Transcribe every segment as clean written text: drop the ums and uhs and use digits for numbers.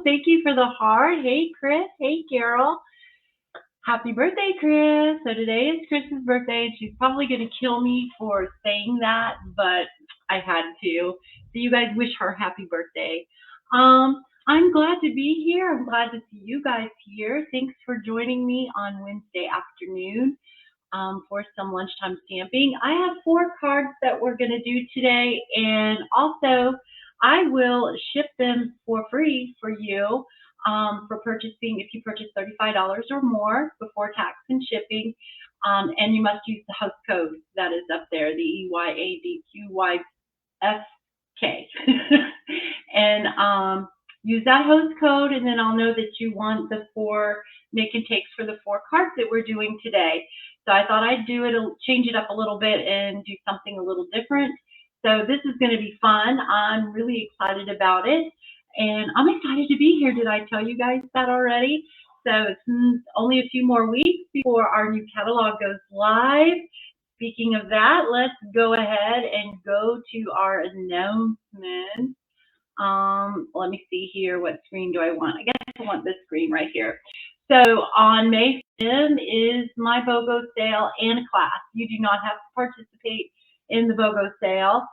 thank you for the heart. Hey, Chris. Hey, Carol. Happy birthday, Chris. So today is Chris's birthday, and she's probably going to kill me for saying that, but I had to. So you guys wish her happy birthday. I'm glad to be here. I'm glad to see you guys here. Thanks for joining me on Wednesday afternoon for some lunchtime stamping. I have 4 cards that we're going to do today, and also I will ship them for free for you for purchasing, if you purchase $35 or more before tax and shipping, and you must use the host code that is up there, the EYADQYFK. And use that host code, and then I'll know that you want the 4 make and takes for the 4 cards that we're doing today. So I thought I'd change it up a little bit and do something a little different. So this is going to be fun. I'm really excited about it, and I'm excited to be here. Did I tell you guys that already? So it's only a few more weeks before our new catalog goes live. Speaking of that, let's go ahead and go to our announcements. Let me see here. What screen do I want? I guess I want this screen right here. So on May 5th is my BOGO sale and class. You do not have to participate in the BOGO sale.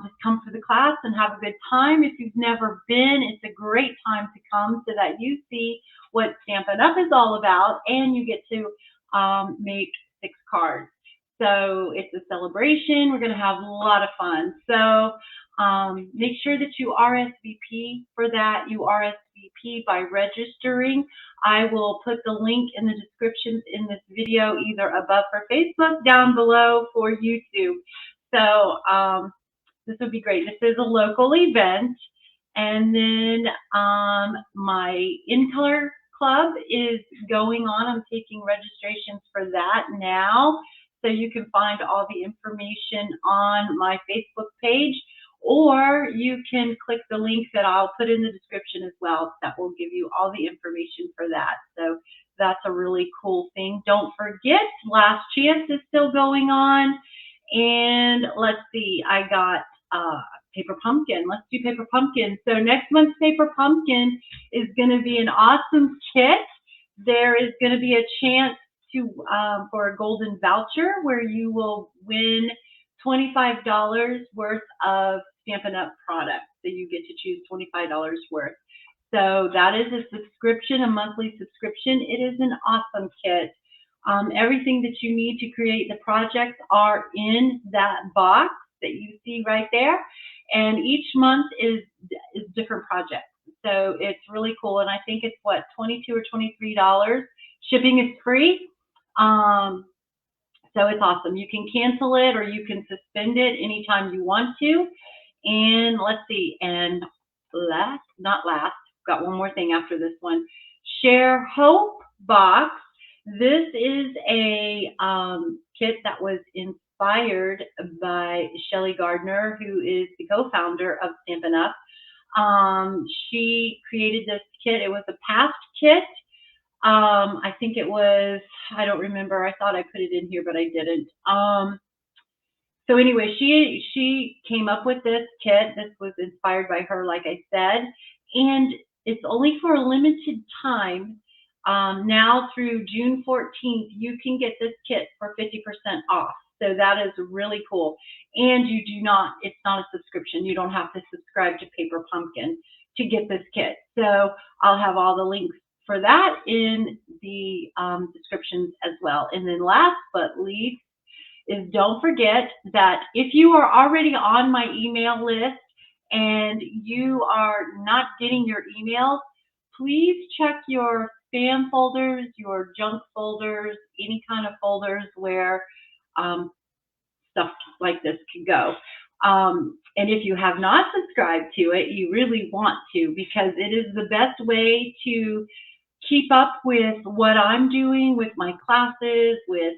Just come for the class and have a good time. If you've never been, it's a great time to come so that you see what Stampin' Up! Is all about, and you get to make 6 cards. So it's a celebration. We're going to have a lot of fun. So make sure that you RSVP for that. You RSVP by registering. I will put the link in the descriptions in this video, either above for Facebook, down below for YouTube. So this would be great. This is a local event. And then my In Color Club is going on. I'm taking registrations for that now. So you can find all the information on my Facebook page, or you can click the link that I'll put in the description as well. That will give you all the information for that. So that's a really cool thing. Don't forget, Last Chance is still going on. And let's see, I got Paper Pumpkin. Let's do Paper Pumpkin. So next month's Paper Pumpkin is going to be an awesome kit. There is going to be a chance for a golden voucher where you will win $25 worth of Stampin' Up! Products. So you get to choose $25 worth. So that is a subscription, a monthly subscription. It is an awesome kit. Everything that you need to create the projects are in that box that you see right there. And each month is different projects. So it's really cool. And I think it's what, $22 or $23. Shipping is free. So it's awesome. You can cancel it or you can suspend it anytime you want to. And let's see, and not last, got one more thing after this one. Share Hope box. This is a kit that was inspired by Shelly Gardner, who is the co-founder of Stampin' Up! She created this kit. It was a past kit. I think it was, I don't remember. I thought I put it in here, but I didn't. So anyway, she came up with this kit. This was inspired by her, like I said, and it's only for a limited time. Now through June 14th, you can get this kit for 50% off. So that is really cool. And you do not, it's not a subscription. You don't have to subscribe to Paper Pumpkin to get this kit. So I'll have all the links for that in the descriptions as well. And then last but least is, don't forget that if you are already on my email list and you are not getting your emails, please check your spam folders, your junk folders, any kind of folders where stuff like this can go. And if you have not subscribed to it, you really want to, because it is the best way to keep up with what I'm doing with my classes, with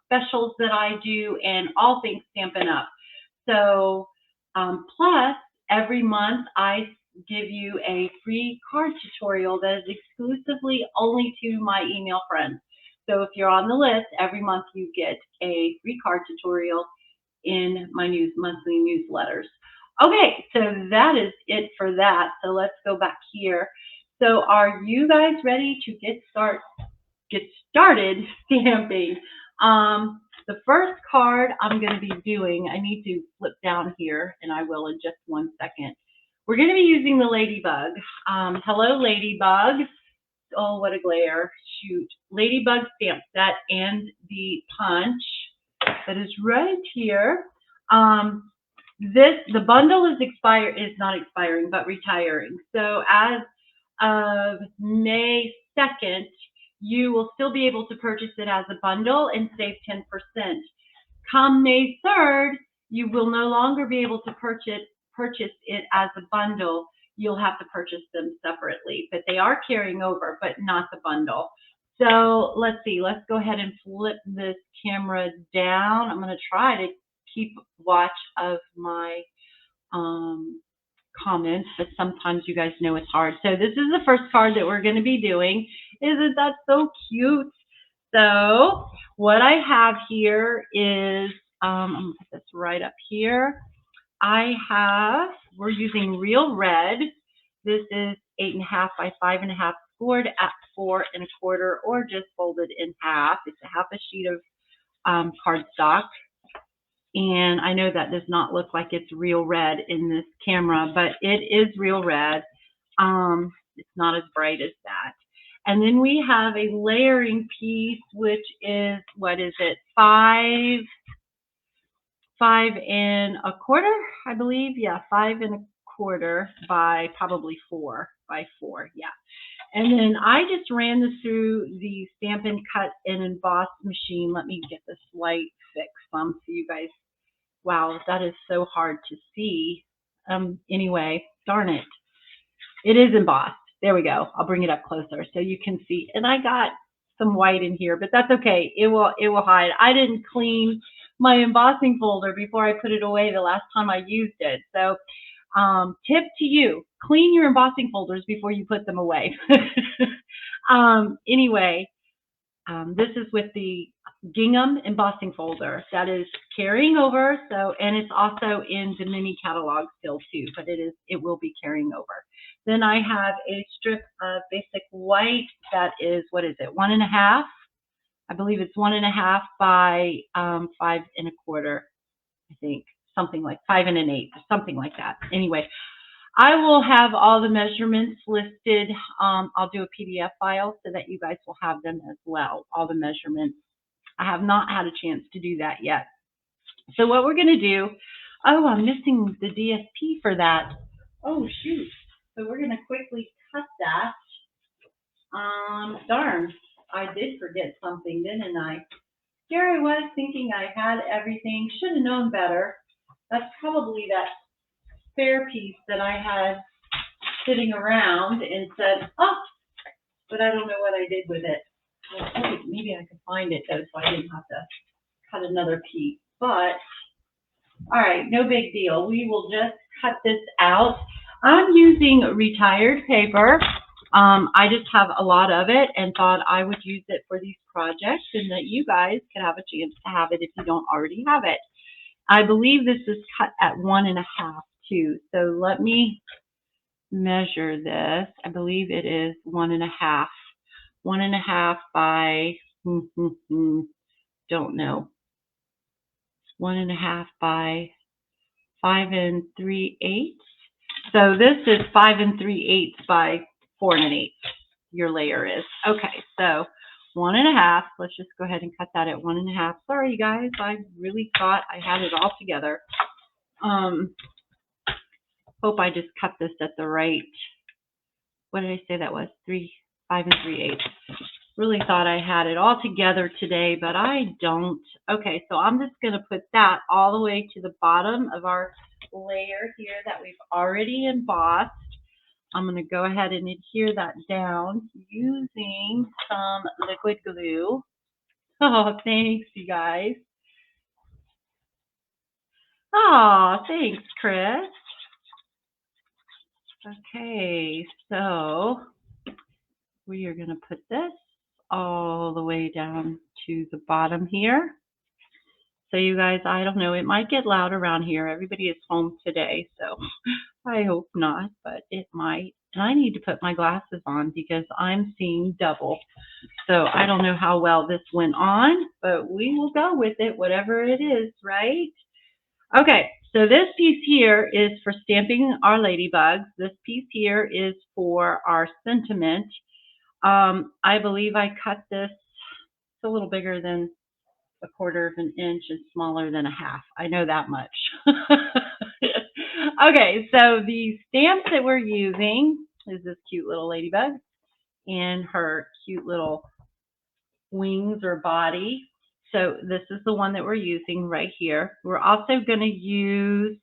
specials that I do, and all things Stampin' Up! So plus every month I give you a free card tutorial that is exclusively only to my email friends. So if you're on the list, every month you get a free card tutorial in my monthly newsletters. Okay, so that is it for that. So let's go back here. So are you guys ready to get started stamping? The first card I'm going to be doing, I need to flip down here, and I will in just 1 second. We're going to be using the Ladybug. Hello, Ladybug. Oh, what a glare. Shoot. Ladybug stamp set and the punch that is right here. The bundle is not expiring, but retiring. So as of May 2nd, you will still be able to purchase it as a bundle and save 10%. Come May 3rd, you will no longer be able to purchase it as a bundle. You'll have to purchase them separately, but they are carrying over, but not the bundle. So let's see, let's go ahead and flip this camera down. I'm going to try to keep watch of my comments, but sometimes you guys know it's hard. So this is the first card that we're going to be doing. Isn't that so cute? So what I have here is, I'm going to put this right up here. We're using real red. This is 8.5 by 5.5 scored at 4 1/4, or just folded in half. It's a half a sheet of cardstock. And I know that does not look like it's real red in this camera, but it is real red. It's not as bright as that. And then we have a layering piece, which is, what is it, 5 1/4, I believe. Yeah, 5 1/4 by probably 4 by 4. Yeah. And then I just ran this through the Stampin' Cut and Emboss machine. Let me get this light fixed so you guys. Wow, that is so hard to see. Anyway, darn it. It is embossed. There we go. I'll bring it up closer so you can see. And I got some white in here, but that's okay. It will hide. I didn't clean my embossing folder before I put it away the last time I used it. So tip to you, clean your embossing folders before you put them away. Anyway, this is with the gingham embossing folder that is carrying over. So, and it's also in the mini catalog still too, but it will be carrying over. Then I have a strip of basic white that is, what is it, 1.5? I believe it's 1.5 by 5 1/4. I think something like 5 1/8, something like that. Anyway, I will have all the measurements listed. I'll do a PDF file so that you guys will have them as well, all the measurements. I have not had a chance to do that yet. So what we're going to do, oh, I'm missing the DSP for that. Oh, shoot. So we're going to quickly cut that. Darn, I did forget something, didn't I? Here I was thinking I had everything. Should have known better. That's probably that spare piece that I had sitting around and said, oh, but I don't know what I did with it. Well, maybe I could find it though, so I didn't have to cut another piece. But, all right, no big deal. We will just cut this out. I'm using retired paper. I just have a lot of it and thought I would use it for these projects and that you guys could have a chance to have it if you don't already have it. I believe this is cut at 1.5 too. So let me measure this. I believe it is 1.5. 1.5 by, don't know. 1.5 by 5 3/8. So this is 5 3/8 by 4 1/8. Your layer is. Okay, so 1.5. Let's just go ahead and cut that at 1.5. Sorry, you guys. I really thought I had it all together. Hope I just cut this at the right. What did I say that was? 5 3/8. Really thought I had it all together today, but I don't. Okay, so I'm just going to put that all the way to the bottom of our layer here that we've already embossed. I'm going to go ahead and adhere that down using some liquid glue. Oh, thanks, you guys. Oh, thanks, Chris. Okay, so we are going to put this all the way down to the bottom here. So you guys, I don't know, it might get loud around here. Everybody is home today, so I hope not, but it might. And I need to put my glasses on because I'm seeing double. So I don't know how well this went on, but we will go with it, whatever it is, right? Okay, so this piece here is for stamping our ladybugs. This piece here is for our sentiment. I believe I cut this, it's a little bigger than 1/4 of an inch and smaller than 1/2. I know that much. Okay, so the stamps that we're using is this cute little ladybug and her cute little wings or body. So this is the one that we're using right here. We're also going to use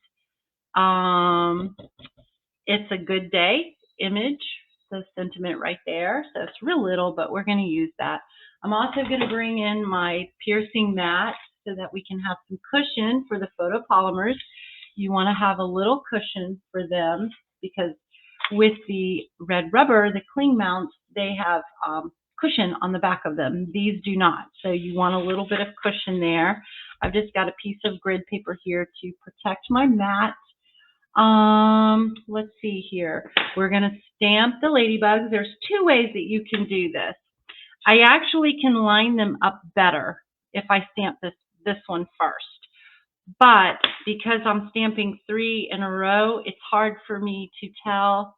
It's a Good Day image, the sentiment right there. So it's real little, but we're going to use that. I'm also going to bring in my piercing mat so that we can have some cushion for the photopolymers. You want to have a little cushion for them because with the red rubber, the cling mounts, they have cushion on the back of them. These do not. So you want a little bit of cushion there. I've just got a piece of grid paper here to protect my mat. Let's see here. We're going to stamp the ladybugs. There's 2 ways that you can do this. I actually can line them up better if I stamp this one first. But because I'm stamping 3 in a row, it's hard for me to tell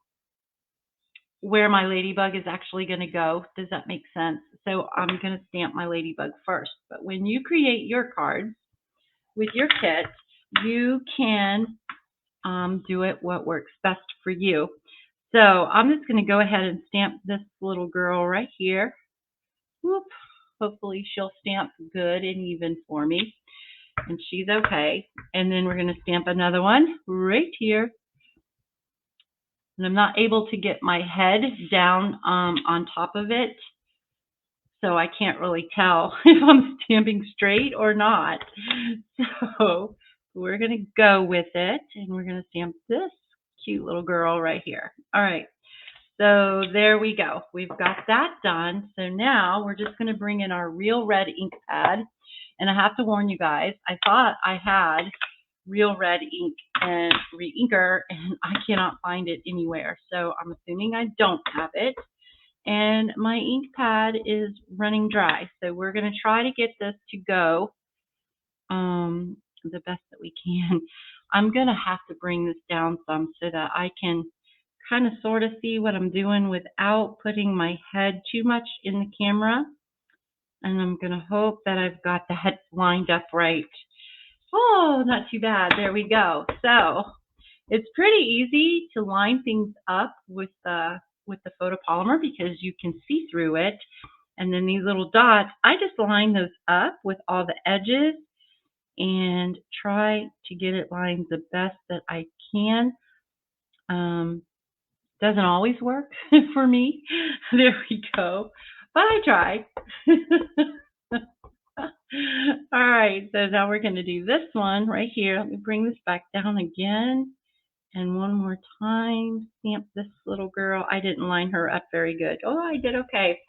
where my ladybug is actually going to go. Does that make sense? So I'm going to stamp my ladybug first. But when you create your cards with your kit, you can do it what works best for you. So I'm just going to go ahead and stamp this little girl right here. Whoop. Hopefully she'll stamp good and even for me. And she's okay. And then we're going to stamp another one right here. And I'm not able to get my head down on top of it, so I can't really tell if I'm stamping straight or not. So we're going to go with it, and we're going to stamp this cute little girl right here. All right, so there we go. We've got that done. So now we're just going to bring in our real red ink pad. And I have to warn you guys, I thought I had real red ink and re-inker, and I cannot find it anywhere. So I'm assuming I don't have it. And my ink pad is running dry. So we're going to try to get this to go the best that we can. I'm going to have to bring this down some so that I can kind of sort of see what I'm doing without putting my head too much in the camera. And I'm going to hope that I've got that lined up right. Oh, not too bad. There we go. So it's pretty easy to line things up with the photopolymer because you can see through it. And then these little dots, I just line those up with all the edges and try to get it lined the best that I can. Doesn't always work for me. There we go. But I try. All right, so now we're going to do this one right here. Let me bring this back down again. And one more time, stamp this little girl. I didn't line her up very good. Oh, I did okay.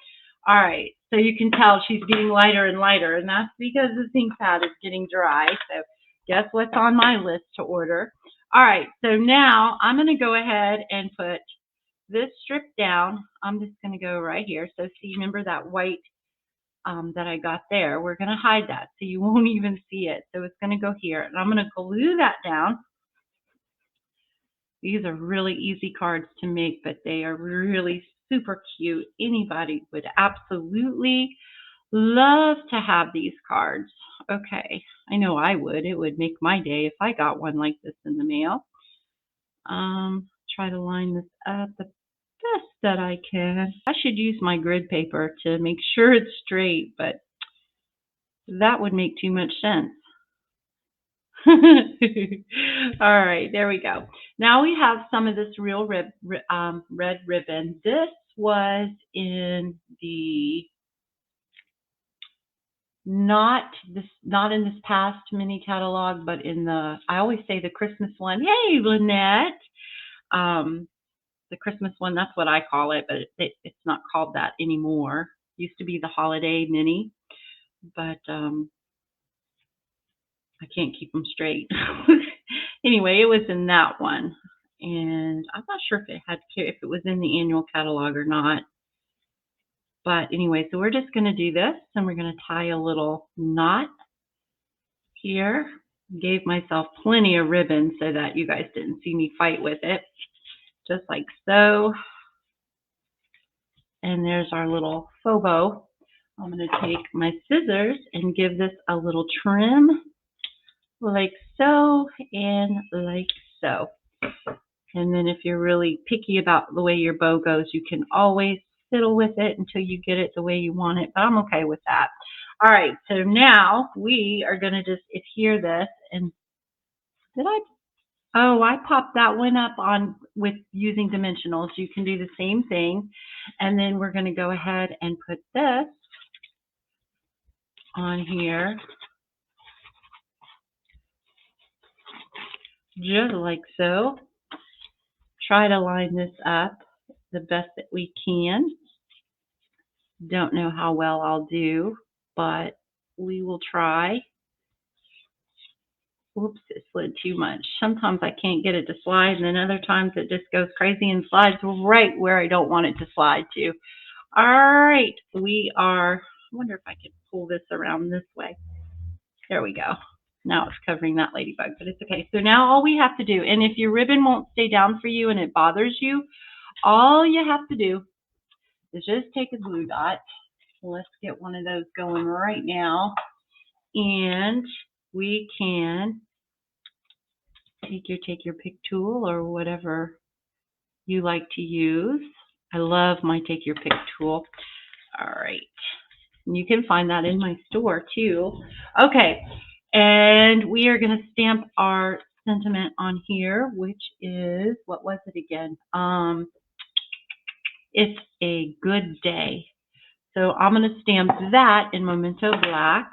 All right, so you can tell she's getting lighter and lighter, and that's because the ink pad is getting dry. So guess what's on my list to order? All right, so now I'm going to go ahead and put this strip down. I'm just going to go right here. So see, remember that white that I got there? We're going to hide that so you won't even see it. So it's going to go here, and I'm going to glue that down. These are really easy cards to make, but they are really super cute. Anybody would absolutely love to have these cards. Okay, I know I would. It would make my day if I got one like this in the mail. Try to line this up the best that I can. I should use my grid paper to make sure it's straight, but that would make too much sense. All right, there we go. Now we have some of this real red ribbon. This was in the not in this past mini catalog, but in the, I always say the Christmas one. Hey, Lynette. The Christmas one, that's what I call it, but it's not called that anymore. It used to be the holiday mini, but I can't keep them straight. Anyway, it was in that one. and I'm not sure if it was in the annual catalog or not. But anyway, so we're just going to do this, and we're going to tie a little knot here. Gave myself plenty of ribbon so that you guys didn't see me fight with it. Just like so. And there's our little faux bow. I'm going to take my scissors and give this a little trim, like so and like so. And then if you're really picky about the way your bow goes, you can always fiddle with it until you get it the way you want it, but I'm okay with that. All right, so now we are going to just adhere this. And I popped that one up on with using dimensionals. You can do the same thing. And then we're going to go ahead and put this on here, just like so. Try to line this up the best that we can. Don't know how well I'll do, but we will try. Oops, it slid too much. Sometimes I can't get it to slide, and then other times it just goes crazy and slides right where I don't want it to slide to. All right, I wonder if I could pull this around this way. There we go. Now it's covering that ladybug, but it's okay. So now all we have to do, and if your ribbon won't stay down for you and it bothers you, all you have to do is just take a glue dot. Let's get one of those going right now. And we can take your pick tool or whatever you like to use. I love my take your pick tool. All right. You can find that in my store too. Okay. And we are going to stamp our sentiment on here, which is, what was it again? It's a good day. So I'm going to stamp that in Memento Black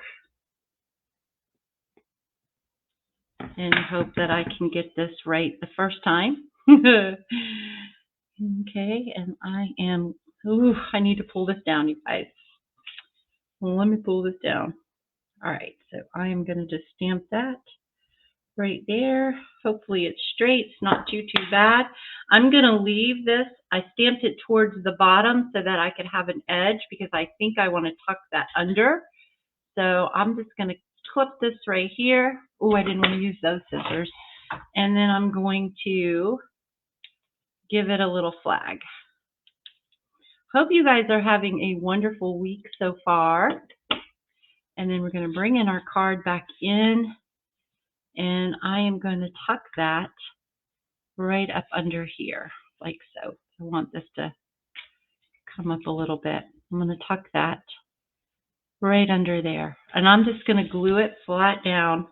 and hope that I can get this right the first time. Okay, and I need to pull this down, you guys. Well, let me pull this down. All right, so I am going to just stamp that right there. Hopefully it's straight. It's not too bad. I'm going to leave this. I stamped it towards the bottom so that I could have an edge because I think I want to tuck that under. So I'm just going to clip this right here. Oh, I didn't want to use those scissors. And then I'm going to give it a little flag. Hope you guys are having a wonderful week so far. And then we're going to bring in our card back in. And I am going to tuck that right up under here, like so. I want this to come up a little bit. I'm going to tuck that right under there. And I'm just going to glue it flat down.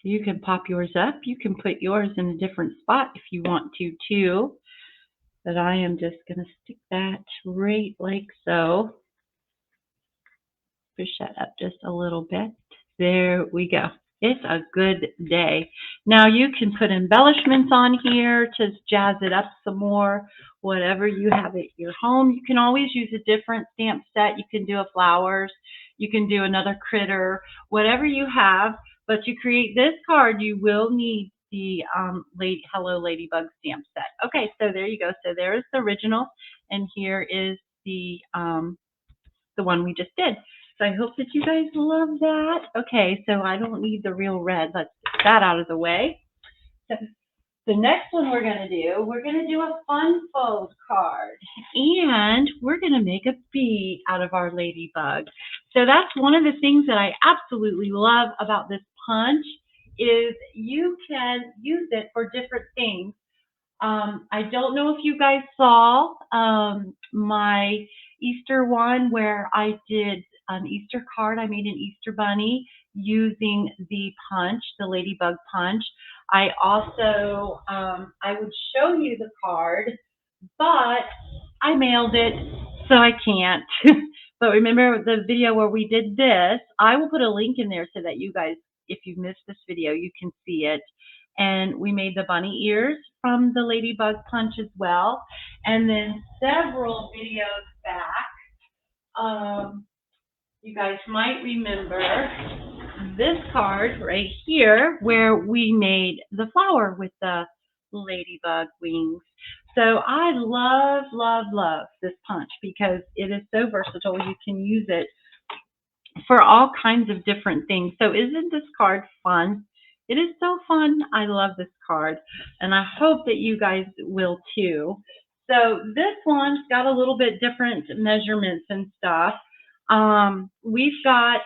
You can pop yours up. You can put yours in a different spot if you want to too. But I am just going to stick that right like so. Push that up just a little bit. There we go. It's a good day. Now you can put embellishments on here to jazz it up some more. Whatever you have at your home. You can always use a different stamp set. You can do a flowers. You can do another critter. Whatever you have. But to create this card, you will need the Hello Ladybug stamp set. Okay, so there you go. So there is the original, and here is the one we just did. So I hope that you guys love that. Okay, so I don't need the real red. Let's get that out of the way. So the next one we're going to do a fun fold card. And we're going to make a bee out of our ladybug. So that's one of the things that I absolutely love about this punch is you can use it for different things. I don't know if you guys saw my Easter one where I did an Easter card. I made an Easter bunny using the punch, the Ladybug punch. I also, I would show you the card, but I mailed it, so I can't. But remember the video where we did this, I will put a link in there so that you guys, if you missed this video, you can see it. And we made the bunny ears from the Ladybug punch as well. And then several videos back, you guys might remember this card right here where we made the flower with the ladybug wings. So I love, love, love this punch because it is so versatile. You can use it for all kinds of different things. So isn't this card fun? It is so fun. I love this card, and I hope that you guys will too. So this one's got a little bit different measurements and stuff. We've got,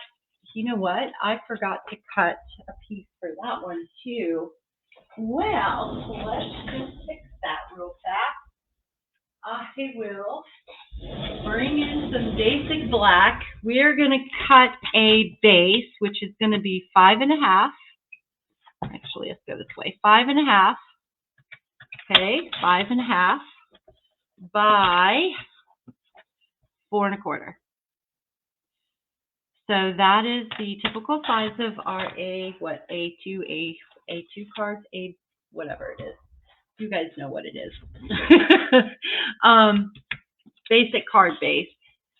you know what? I forgot to cut a piece for that one too. Well, let's just fix that real fast. I will bring in some basic black. We are going to cut a base, which is going to be 5.5. Actually, let's go this way. 5.5. Okay, 5.5 by 4.25. So that is the typical size of our A2 cards, whatever it is. You guys know what it is. Basic card base.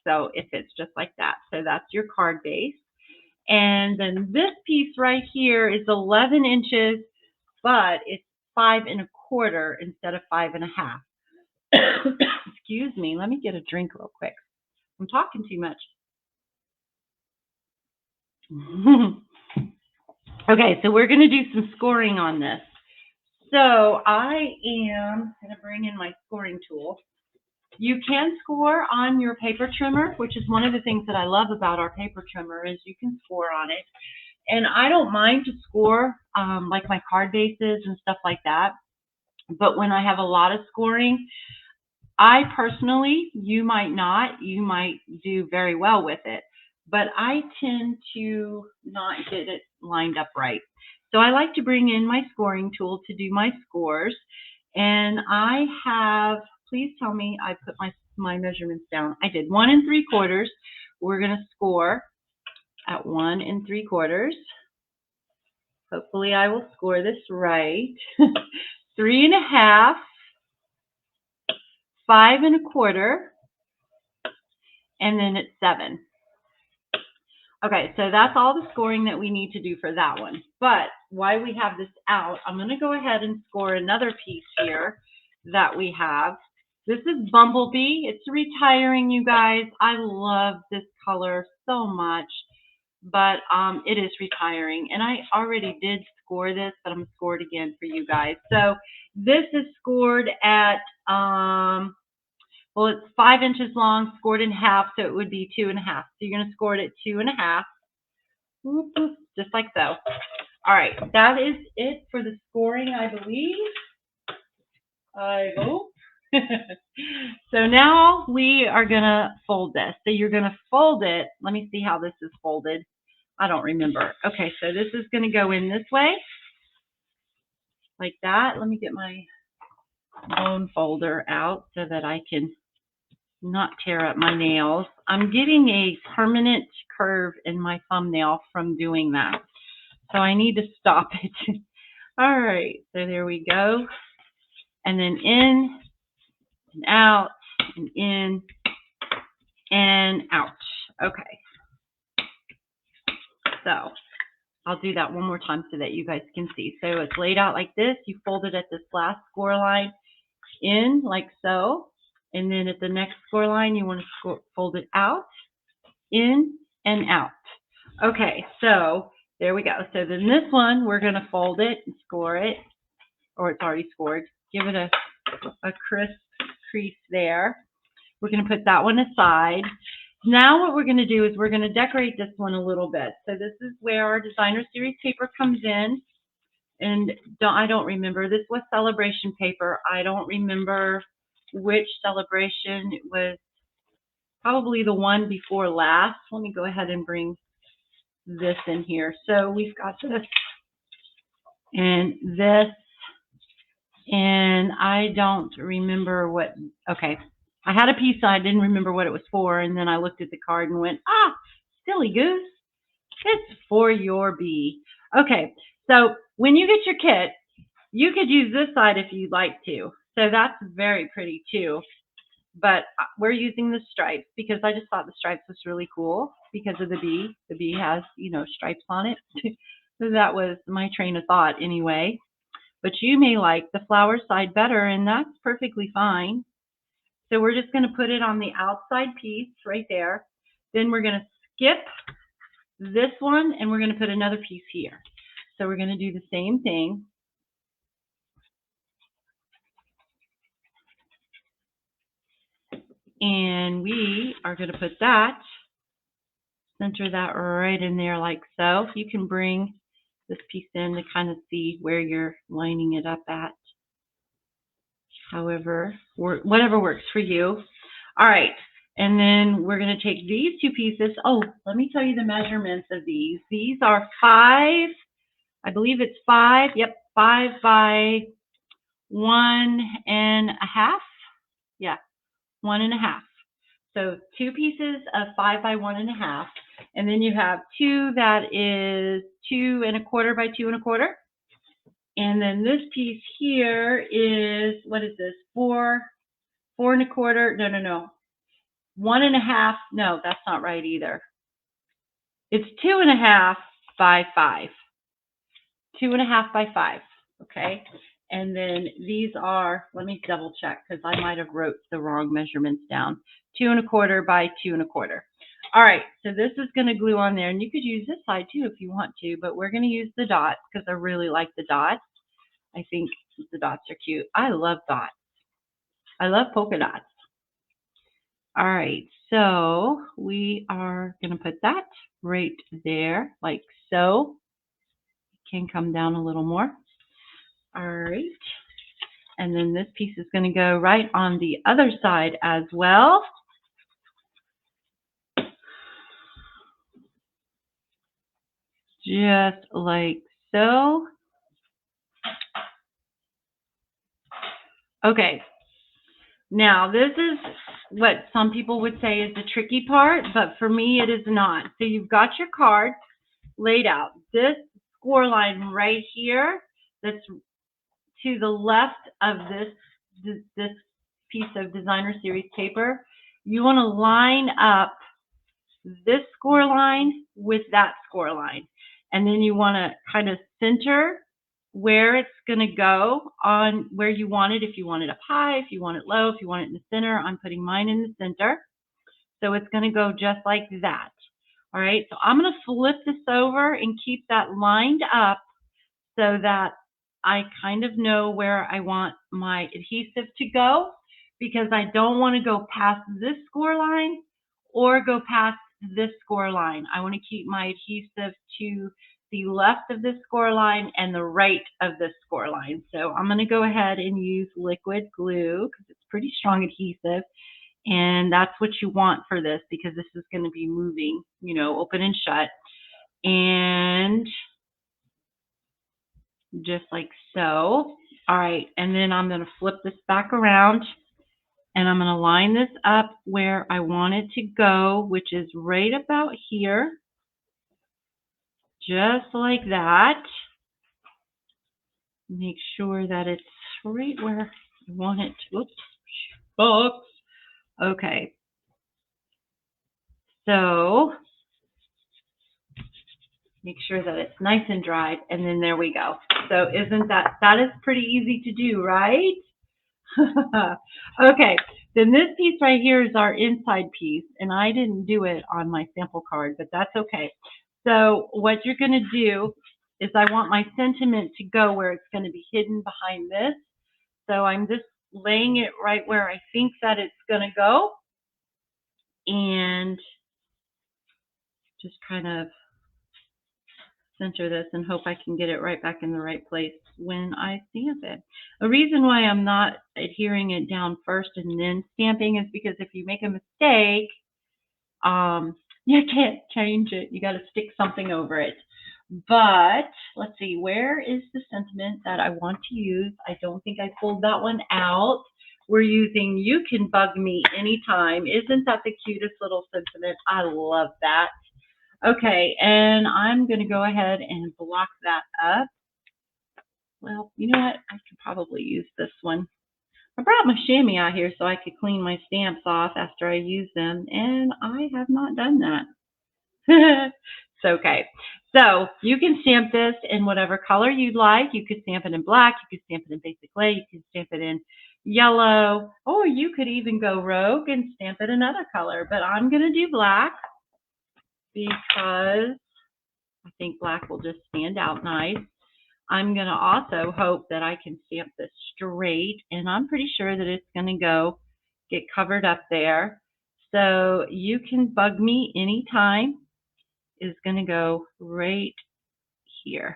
So if it's just like that. So that's your card base. And then this piece right here is 11 inches, but it's 5.25 instead of 5.5. Excuse me. Let me get a drink real quick. I'm talking too much. Okay, so we're going to do some scoring on this. So I am going to bring in my scoring tool. You can score on your paper trimmer, which is one of the things that I love about our paper trimmer is you can score on it. And I don't mind to score like my card bases and stuff like that. But when I have a lot of scoring, I personally, you might not, you might do very well with it. But I tend to not get it lined up right. So I like to bring in my scoring tool to do my scores. And I have, please tell me I put my measurements down. I did 1 3/4. We're going to score at 1 3/4. Hopefully I will score this right. 3.5, 5.25, and then it's 7. Okay, so that's all the scoring that we need to do for that one. But while we have this out, I'm going to go ahead and score another piece here that we have. This is Bumblebee. It's retiring, you guys. I love this color so much, but it is retiring. And I already did score this, but I'm going to score it again for you guys. So this is scored at, well, it's 5 inches long, scored in half, so it would be 2.5. So you're going to score it at 2.5, just like so. All right, that is it for the scoring, I believe. I hope. So now we are going to fold this. So you're going to fold it. Let me see how this is folded. I don't remember. Okay, so this is going to go in this way, like that. Let me get my bone folder out so that I can not tear up my nails. I'm getting a permanent curve in my thumbnail from doing that. So I need to stop it. All right, so there we go. And then in and out and in and out. Okay. So I'll do that one more time so that you guys can see. So it's laid out like this. You fold it at this last score line in like so. And then at the next score line, you want to fold it out, in, and out. Okay, so there we go. So then this one, we're going to fold it and score it, or it's already scored. Give it a crisp crease there. We're going to put that one aside. Now what we're going to do is we're going to decorate this one a little bit. So this is where our designer series paper comes in. And I don't remember. This was celebration paper. I don't remember which celebration. It was probably the one before last. Let me go ahead and bring this in here. So we've got this and this, and I don't remember what, okay. I had a piece, I didn't remember what it was for, and then I looked at the card and went, silly goose, it's for your bee. Okay, so when you get your kit, you could use this side if you'd like to. So that's very pretty too. but we're using the stripes because I just thought the stripes was really cool because of the bee. The bee has, you know, stripes on it. So that was my train of thought anyway. But you may like the flower side better, and that's perfectly fine. So we're just going to put it on the outside piece right there. Then we're going to skip this one, and we're going to put another piece here. So we're going to do the same thing. And we are going to put that, center that right in there like so. You can bring this piece in to kind of see where you're lining it up at. However, whatever works for you. All right, and then we're going to take these two pieces. Oh, let me tell you the measurements of these. These are 5, I believe it's 5, yep, 5 by 1.5. Yeah, 1.5. So 2 pieces of 5 by 1.5, and then you have 2 that is 2.25 by 2.25. And then this piece here is, what is this? 4.25. No. 1.5. No, that's not right either. It's 2.5 by 5. 2.5 by 5. Okay. And then these are, let me double check because I might have wrote the wrong measurements down. 2.25 by 2.25. All right. So this is going to glue on there, and you could use this side too if you want to, but we're going to use the dots because I really like the dots. I think the dots are cute. I love dots. I love polka dots. All right, so we are going to put that right there, like so. It can come down a little more. All right, and then this piece is going to go right on the other side as well. Just like so. Okay, now this is what some people would say is the tricky part, but for me it is not. So you've got your card laid out. This score line right here that's to the left of this piece of designer series paper, you want to line up this score line with that score line, and then you want to kind of center where it's going to go on where you want it. If you want it up high, if you want it low, if you want it in the center. I'm putting mine in the center, so it's going to go just like that. All right, so I'm going to flip this over and keep that lined up so that I kind of know where I want my adhesive to go, because I don't want to go past this score line or go past this score line. I want to keep my adhesive to the left of this score line and the right of this score line. So I'm going to go ahead and use liquid glue because it's pretty strong adhesive. And that's what you want for this, because this is going to be moving, you know, open and shut. And just like so. All right, and then I'm going to flip this back around, and I'm going to line this up where I want it to go, which is right about here, just like that. Make sure that it's right where I want it to. Oops, box. Okay. So make sure that it's nice and dry, and then there we go. So isn't that is pretty easy to do, right? Okay, then this piece right here is our inside piece, and I didn't do it on my sample card, but that's okay. So what you're going to do is I want my sentiment to go where it's going to be hidden behind this. So I'm just laying it right where I think that it's going to go, and just kind of center this and hope I can get it right back in the right place when I stamp it. The reason why I'm not adhering it down first and then stamping is because if you make a mistake, you can't change it. You got to stick something over it. But let's see, where is the sentiment that I want to use? I don't think I pulled that one out. We're using "You Can Bug Me Anytime." Isn't that the cutest little sentiment? I love that. Okay, and I'm going to go ahead and block that up. Well, you know what? I could probably use this one. I brought my chamois out here so I could clean my stamps off after I use them, and I have not done that. It's okay. So you can stamp this in whatever color you'd like. You could stamp it in black. You could stamp it in basic clay. You could stamp it in yellow. Or you could even go rogue and stamp it another color. But I'm going to do black because I think black will just stand out nice. I'm going to also hope that I can stamp this straight. And I'm pretty sure that it's going to get covered up there. So you can bug me anytime. Is going to go right here.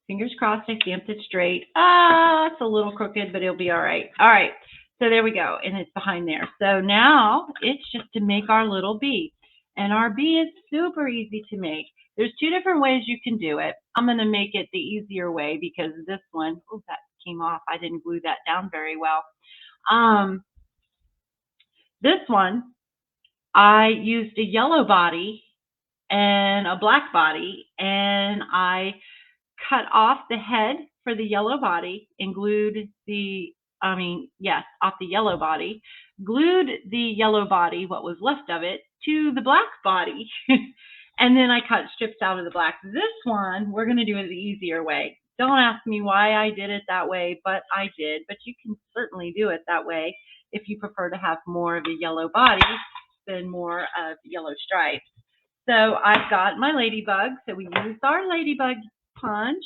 Fingers crossed I stamped it straight. It's a little crooked, but it'll be all right. All right, so there we go, and it's behind there. So now it's just to make our little bee, and our bee is super easy to make. There's two different ways you can do it. I'm going to make it the easier way because this one, oh, that came off. I didn't glue that down very well. This one, I used a yellow body and a black body, and I cut off the head for the yellow body and glued off the yellow body, glued the yellow body, what was left of it, to the black body, and then I cut strips out of the black. This one, we're going to do it the easier way. Don't ask me why I did it that way, but I did. But you can certainly do it that way if you prefer to have more of a yellow body than more of yellow stripes. So I've got my ladybug. So we used our ladybug punch.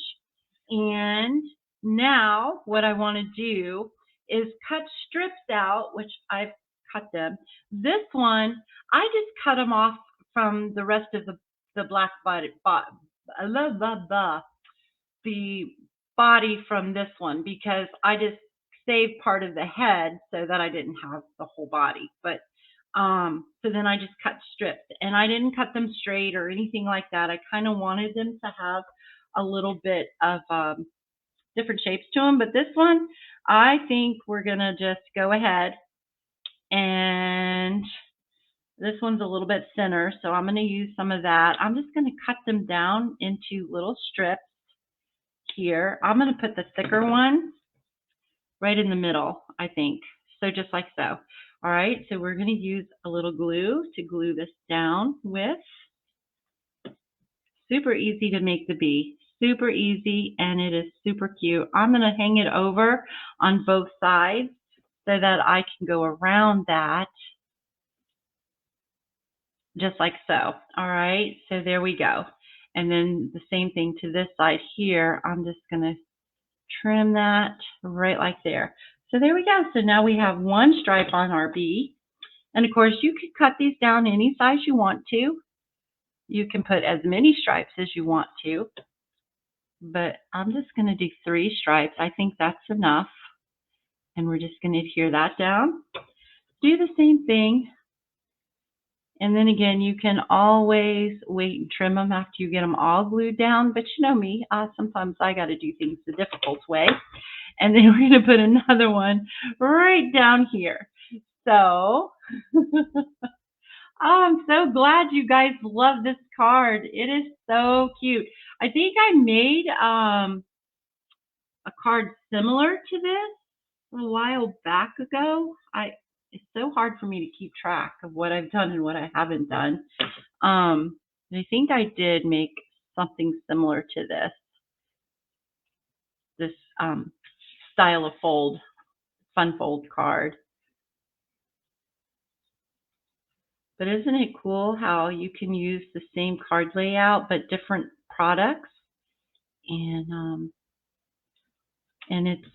And now what I want to do is cut strips out, which I've cut them. This one, I just cut them off from the rest of the black body, the body from this one, because I just saved part of the head so that I didn't have the whole body. But so then I just cut strips, and I didn't cut them straight or anything like that. I kind of wanted them to have a little bit of different shapes to them. But this one, I think we're going to just go ahead, and this one's a little bit thinner, so I'm going to use some of that. I'm just going to cut them down into little strips here. I'm going to put the thicker one right in the middle, I think. So just like so. All right, so we're going to use a little glue to glue this down with. Super easy to make the bee. Super easy, and it is super cute. I'm going to hang it over on both sides so that I can go around that just like so. All right, so there we go. And then the same thing to this side here. I'm just going to trim that right like there. So there we go. So now we have one stripe on our bee. And of course, you could cut these down any size you want to. You can put as many stripes as you want to. But I'm just going to do 3 stripes. I think that's enough. And we're just going to adhere that down. Do the same thing. And then again, you can always wait and trim them after you get them all glued down. But you know me, sometimes I got to do things the difficult way. And then we're going to put another one right down here. So I'm so glad you guys love this card. It is so cute. I think I made a card similar to this a while back ago. It's so hard for me to keep track of what I've done and what I haven't done. I think I did make something similar to this style of fun fold card. But isn't it cool how you can use the same card layout but different products, and it's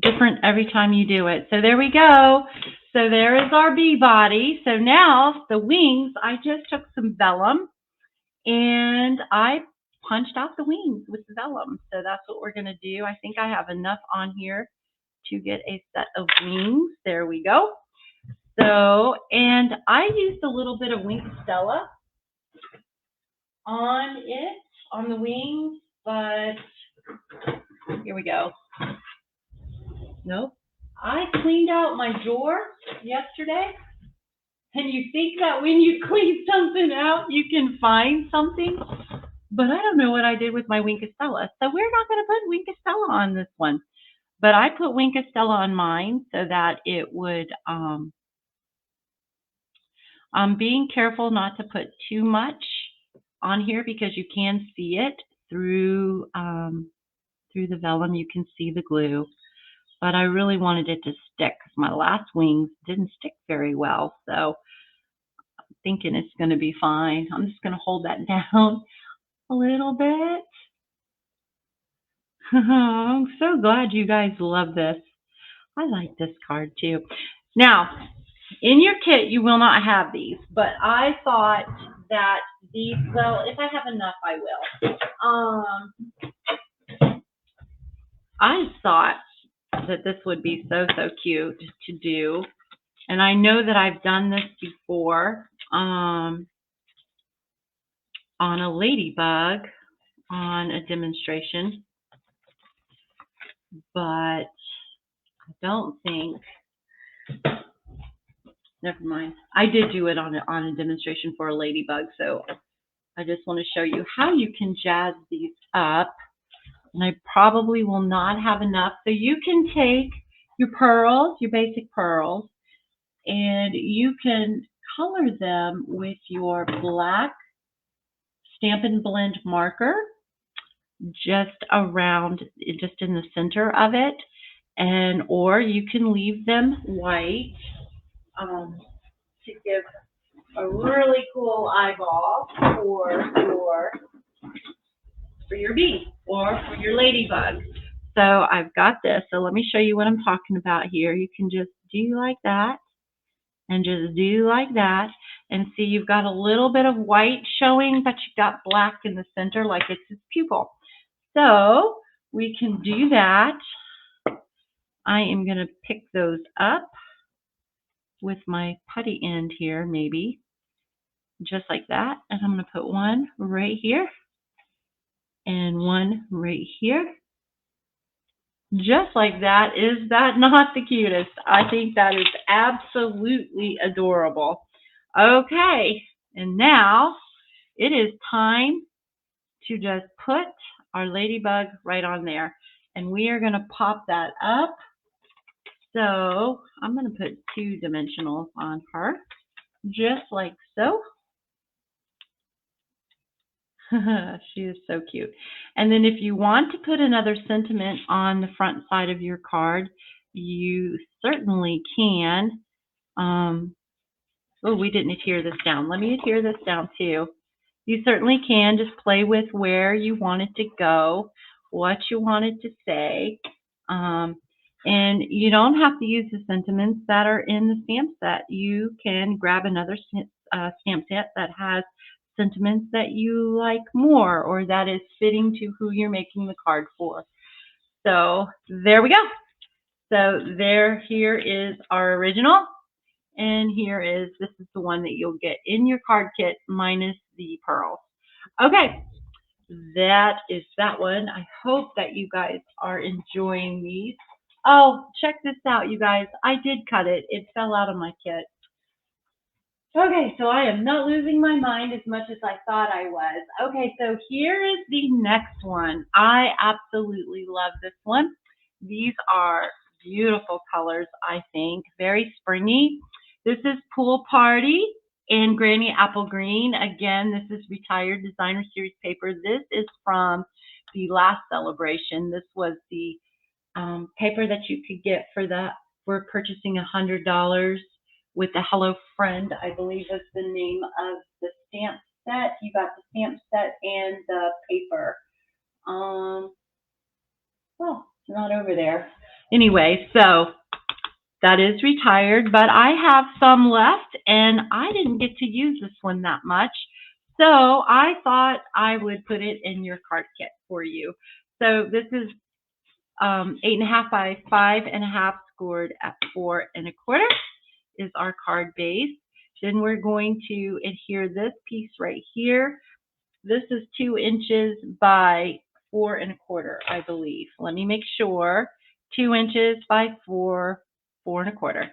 different every time you do it. So there we go. So there is our bee body. So now the wings, I just took some vellum and I punched out the wings with the vellum. So that's what we're going to do. I think I have enough on here to get a set of wings. There we go. So, and I used a little bit of Wink Stella on the wings, but here we go. Nope. I cleaned out my drawer yesterday, and you think that when you clean something out, you can find something, but I don't know what I did with my Wink Stella, so we're not going to put Wink Stella on this one. But I put Wink Estella on mine so that it would, I'm being careful not to put too much on here because you can see it through, through the vellum. You can see the glue. But I really wanted it to stick because my last wings didn't stick very well. So I'm thinking it's going to be fine. I'm just going to hold that down a little bit. I'm so glad you guys love this. I like this card too. Now, in your kit, you will not have these, but I thought that these, well, if I have enough, I will. I thought that this would be so cute to do. And I know that I've done this before on a Ladybug on a demonstration, but I don't think, never mind. I did do it on a demonstration for a Ladybug, so I just want to show you how you can jazz these up. And I probably will not have enough. So you can take your pearls, your basic pearls, and you can color them with your black Stampin' Blend marker just around, just in the center of it, and or you can leave them white to give a really cool eyeball for your bee or for your Ladybug. So I've got this. So let me show you what I'm talking about here. You can just do like that and just do like that. And see, you've got a little bit of white showing, but you've got black in the center like it's its pupil. So we can do that. I am going to pick those up with my putty end here, maybe, just like that. And I'm going to put one right here and one right here. Just like that. Is that not the cutest? I think that is absolutely adorable. Okay, and now it is time to just put our Ladybug right on there. And we are going to pop that up. So I'm going to put 2 dimensionals on her, just like so. She is so cute. And then if you want to put another sentiment on the front side of your card, you certainly can. Oh, we didn't adhere this down. Let me adhere this down too. You certainly can just play with where you want it to go, what you want it to say. And you don't have to use the sentiments that are in the stamp set. You can grab another stamp set that has sentiments that you like more or that is fitting to who you're making the card for. So there we go. So here is our original. And this is the one that you'll get in your card kit minus the pearls. Okay, that is that one. I hope that you guys are enjoying these. Oh, check this out, you guys. I did cut it. It fell out of my kit. Okay, so I am not losing my mind as much as I thought I was. Okay, so here is the next one. I absolutely love this one. These are beautiful colors, I think. Very springy. This is Pool Party in Granny Apple Green. Again, this is Retired Designer Series paper. This is from the last celebration. This was the paper that you could get for purchasing $100 with the Hello Friend, I believe is the name of the stamp set. You got the stamp set and the paper. Well, it's not over there. Anyway, so that is retired, but I have some left, and I didn't get to use this one that much. So I thought I would put it in your card kit for you. So this is 8.5 by 5.5 scored at 4 1/4 is our card base. Then we're going to adhere this piece right here. This is 2 inches by 4 1/4, I believe. Let me make sure. 2 inches by 4 1/4.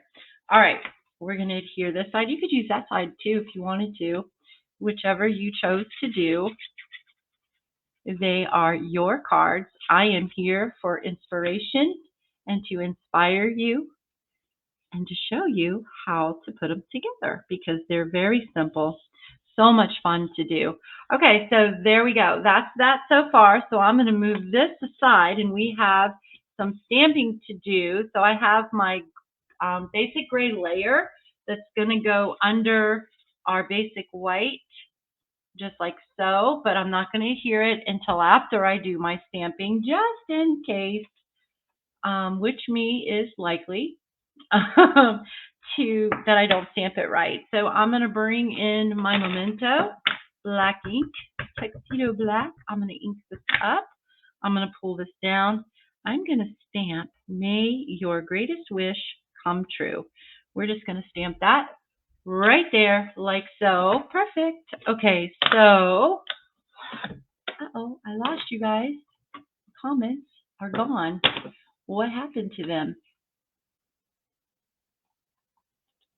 All right, we're going to adhere this side. You could use that side too if you wanted to, whichever you chose to do. They are your cards. I am here for inspiration and to inspire you and to show you how to put them together because they're very simple. So much fun to do. Okay, so there we go. That's that so far. So I'm going to move this aside and we have some stamping to do. So I have my basic gray layer that's going to go under our basic white, just like so, but I'm not going to hear it until after I do my stamping, just in case, which me is likely that I don't stamp it right. So I'm going to bring in my Memento black ink, Tuxedo Black. I'm going to ink this up. I'm going to pull this down. I'm going to stamp May Your Greatest Wish Come True. We're just going to stamp that right there like so. Perfect. Okay, so, uh-oh, I lost you guys. Comments are gone. What happened to them?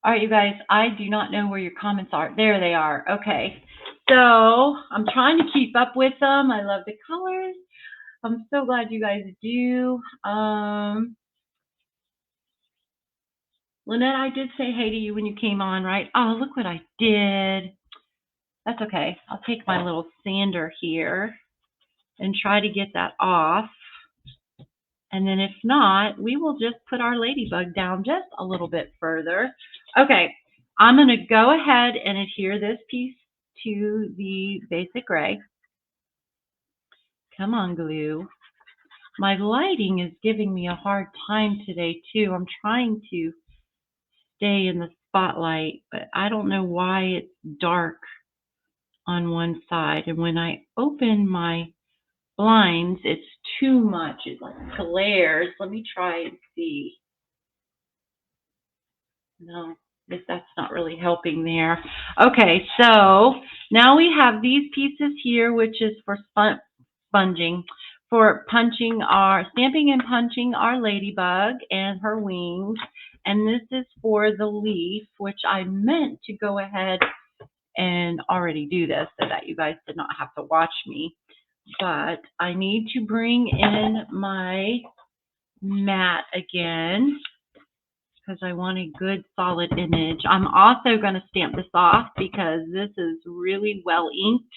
All right, you guys, I do not know where your comments are. There they are. Okay, so I'm trying to keep up with them. I love the colors. I'm so glad you guys do. Lynette, I did say hey to you when you came on, right? Oh, look what I did. That's okay. I'll take my little sander here and try to get that off. And then if not, we will just put our ladybug down just a little bit further. Okay, I'm going to go ahead and adhere this piece to the basic gray. Come on, glue. My lighting is giving me a hard time today, too. I'm trying to stay in the spotlight, but I don't know why it's dark on one side. And when I open my blinds, it's too much. It like glares. Let me try and see. No, that's not really helping there. Okay, so now we have these pieces here, which is for sponging, for punching our, stamping and punching our ladybug and her wings. And this is for the leaf, which I meant to go ahead and already do this so that you guys did not have to watch me. But I need to bring in my mat again because I want a good solid image. I'm also going to stamp this off because this is really well inked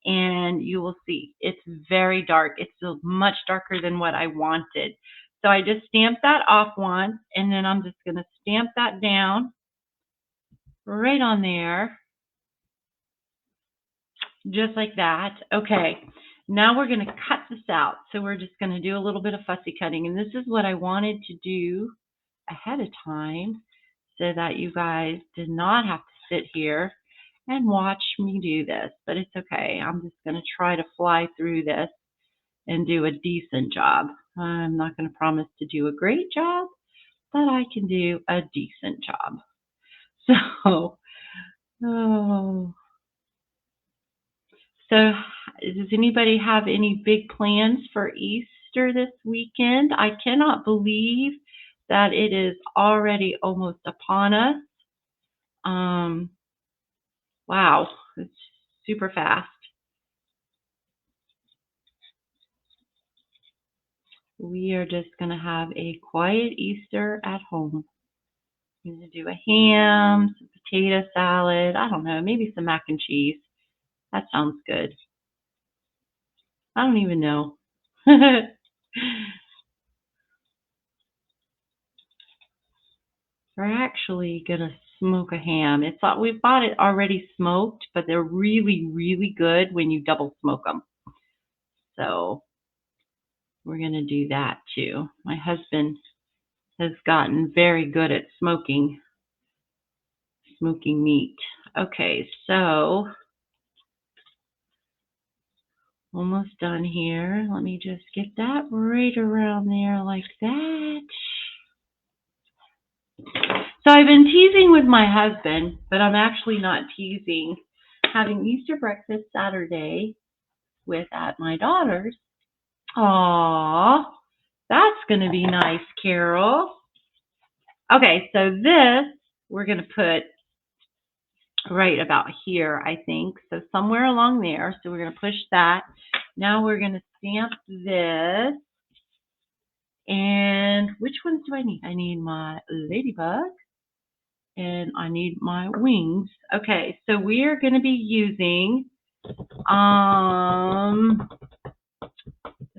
and you will see it's very dark. It's much darker than what I wanted. So I just stamped that off once and then I'm just going to stamp that down right on there. Just like that. Okay, now we're going to cut this out. So we're just going to do a little bit of fussy cutting. And this is what I wanted to do ahead of time so that you guys did not have to sit here and watch me do this. But it's okay. I'm just going to try to fly through this and do a decent job. I'm not going to promise to do a great job, but I can do a decent job. So, So does anybody have any big plans for Easter this weekend? I cannot believe that it is already almost upon us. Wow, it's super fast. We are just going to have a quiet Easter at home. I'm going to do a ham, some potato salad, I don't know, maybe some mac and cheese. That sounds good. I don't even know. We're actually going to smoke a ham. We've bought it already smoked, but they're really, really good when you double smoke them. So we're going to do that too. My husband has gotten very good at smoking meat. Okay, so almost done here. Let me just get that right around there like that. So I've been teasing with my husband, but I'm actually not teasing. Having Easter breakfast Saturday at my daughter's. Aww, that's going to be nice, Carol. Okay, so this we're going to put right about here, I think. So somewhere along there. So we're going to push that. Now we're going to stamp this And which ones do I need? I need my ladybug and I need my wings. Okay, so we are going to be using, did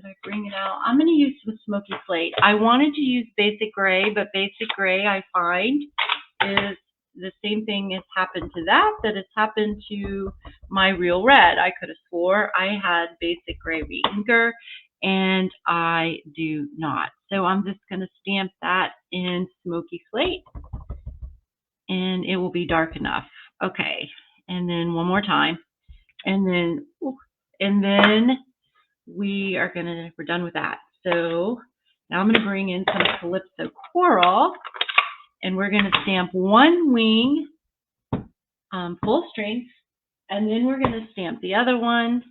I bring it out? I'm going to use some smoky slate. I wanted to use basic gray, but basic gray I find is the same thing has happened to that has happened to my real red. I could have swore I had basic gray re-inker, and I do not. So I'm just going to stamp that in smoky slate, and it will be dark enough. Okay, and then one more time, and then we're done with that. So now I'm going to bring in some Calypso Coral, and we're going to stamp one wing full strength, and then we're going to stamp the other one.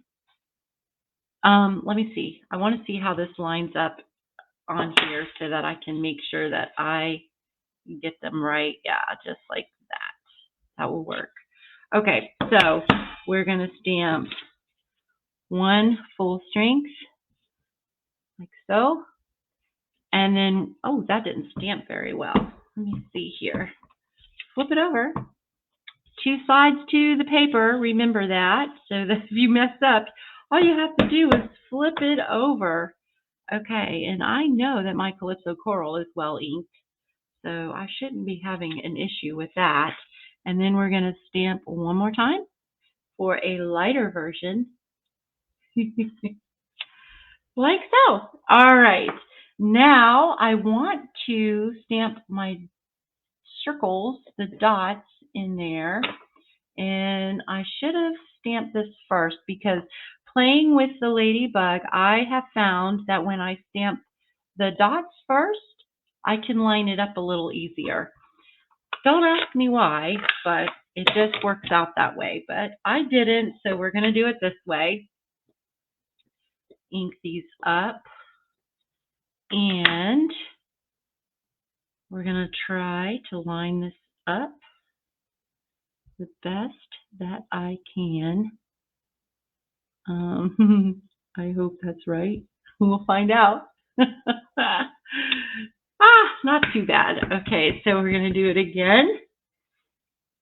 Let me see. I want to see how this lines up on here so that I can make sure that I get them right. Yeah, just like that. That will work. Okay, so we're going to stamp one full strength, like so. And then, oh, that didn't stamp very well. Let me see here. Flip it over. Two sides to the paper, remember that, so that if you mess up, all you have to do is flip it over. Okay, and I know that my Calypso Coral is well inked, so I shouldn't be having an issue with that. And then we're going to stamp one more time for a lighter version. Like so. All right, now I want to stamp my circles, the dots in there, and I should have stamped this first because playing with the ladybug, I have found that when I stamp the dots first, I can line it up a little easier. Don't ask me why, but it just works out that way. But I didn't, so we're going to do it this way. Ink these up, and we're going to try to line this up the best that I can. I hope that's right. We'll find out. Not too bad. Okay, so we're going to do it again.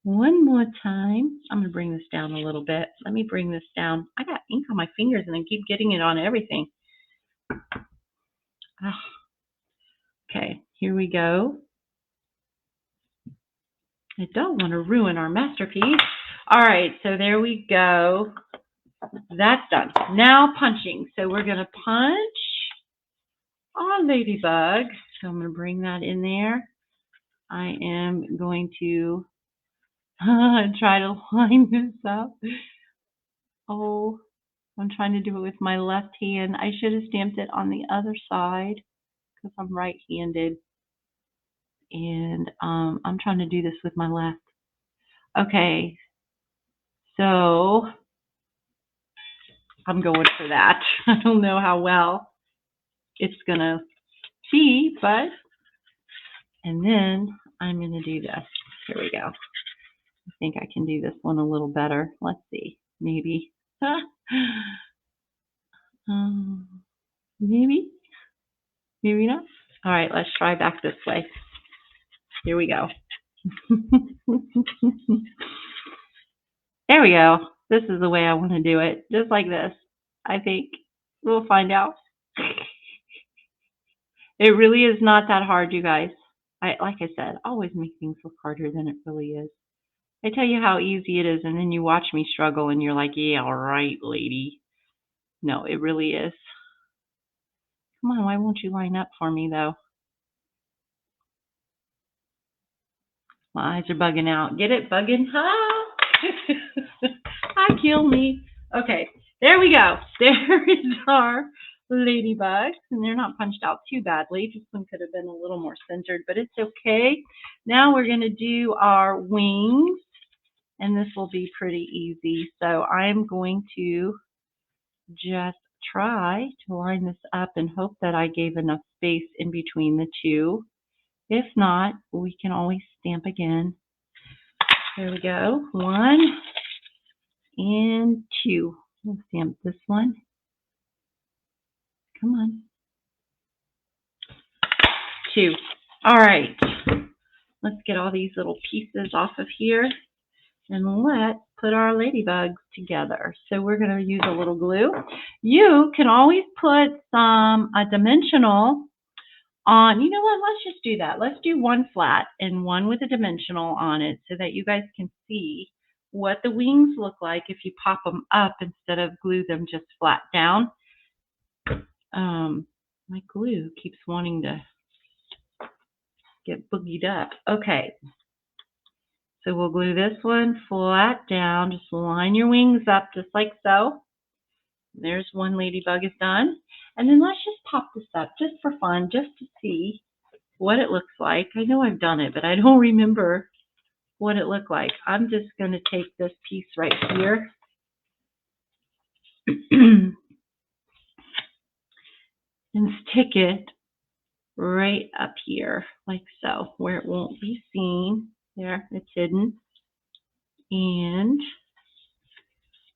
One more time. I'm going to bring this down a little bit. Let me bring this down. I got ink on my fingers and I keep getting it on everything. Okay, here we go. I don't want to ruin our masterpiece. All right, so there we go. That's done. Now punching. So we're going to punch our ladybug. So I'm going to bring that in there. I am going to try to line this up. Oh, I'm trying to do it with my left hand. I should have stamped it on the other side because I'm right-handed. And I'm trying to do this with my left. Okay, so I'm going for that. I don't know how well it's going to be, but, and then I'm going to do this. Here we go. I think I can do this one a little better. Let's see, maybe. Maybe not. All right, let's try back this way. Here we go. There we go. This is the way I want to do it, just like this. I think we'll find out. It really is not that hard, you guys. Like I said, always make things look harder than it really is. I tell you how easy it is, and then you watch me struggle, and you're like, yeah, all right, lady. No, it really is. Come on, why won't you line up for me, though? My eyes are bugging out. Get it? Bugging? Huh? Hi, kill me. Okay, there we go. There is our ladybugs, and they're not punched out too badly. This one could have been a little more centered, but it's okay. Now we're going to do our wings, and this will be pretty easy. So I'm going to just try to line this up and hope that I gave enough space in between the two. If not, we can always stamp again. There we go. 1 and 2. We'll stamp this one. Come on. too. All right. Let's get all these little pieces off of here. And let's put our ladybugs together. So we're going to use a little glue. You can always put a dimensional on. You know what? Let's just do that. Let's do one flat and one with a dimensional on it so that you guys can see what the wings look like if you pop them up instead of glue them just flat down. My glue keeps wanting to get boogied up. Okay. So we'll glue this one flat down. Just line your wings up just like so. There's one ladybug is done. And then let's just pop this up just for fun, just to see what it looks like. I know I've done it, but I don't remember what it looked like. I'm just going to take this piece right here. And stick it right up here like so, where it won't be seen. There, it's hidden. And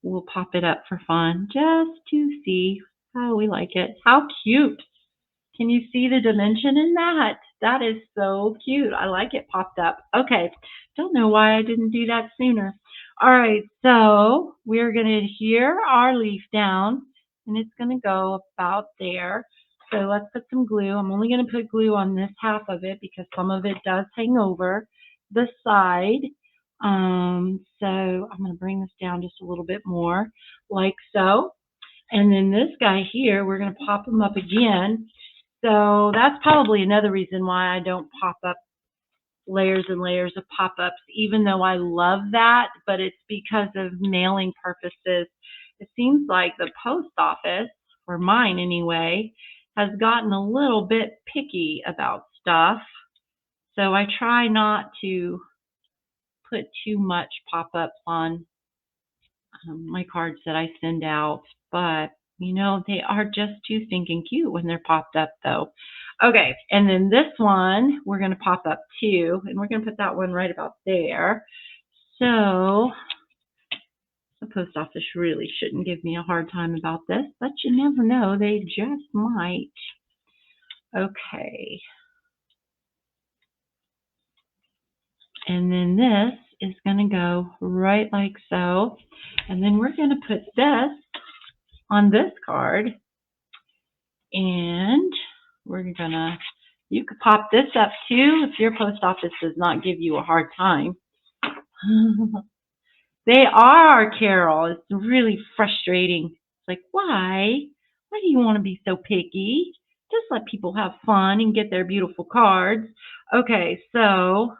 we'll pop it up for fun just to see how we like it. How cute. Can you see the dimension in that? That is so cute. I like it popped up. Okay. Don't know why I didn't do that sooner. All right. So we're going to adhere our leaf down, and it's going to go about there. So let's put some glue. I'm only going to put glue on this half of it because some of it does hang over the side. So I'm going to bring this down just a little bit more, like so. And then this guy here, we're going to pop him up again. So that's probably another reason why I don't pop up layers and layers of pop-ups, even though I love that, but it's because of mailing purposes. It seems like the post office, or mine anyway, has gotten a little bit picky about stuff. So I try not to put too much pop-ups on my cards that I send out, but you know, they are just too stinking cute when they're popped up though. Okay, and then this one we're going to pop up too, and we're going to put that one right about there. So the post office really shouldn't give me a hard time about this, but you never know, they just might. Okay. And then this is going to go right like so. And then we're going to put this on this card. And we're going to, you could pop this up too if your post office does not give you a hard time. They are, Carol. It's really frustrating. It's like, why? Why do you want to be so picky? Just let people have fun and get their beautiful cards. Okay, so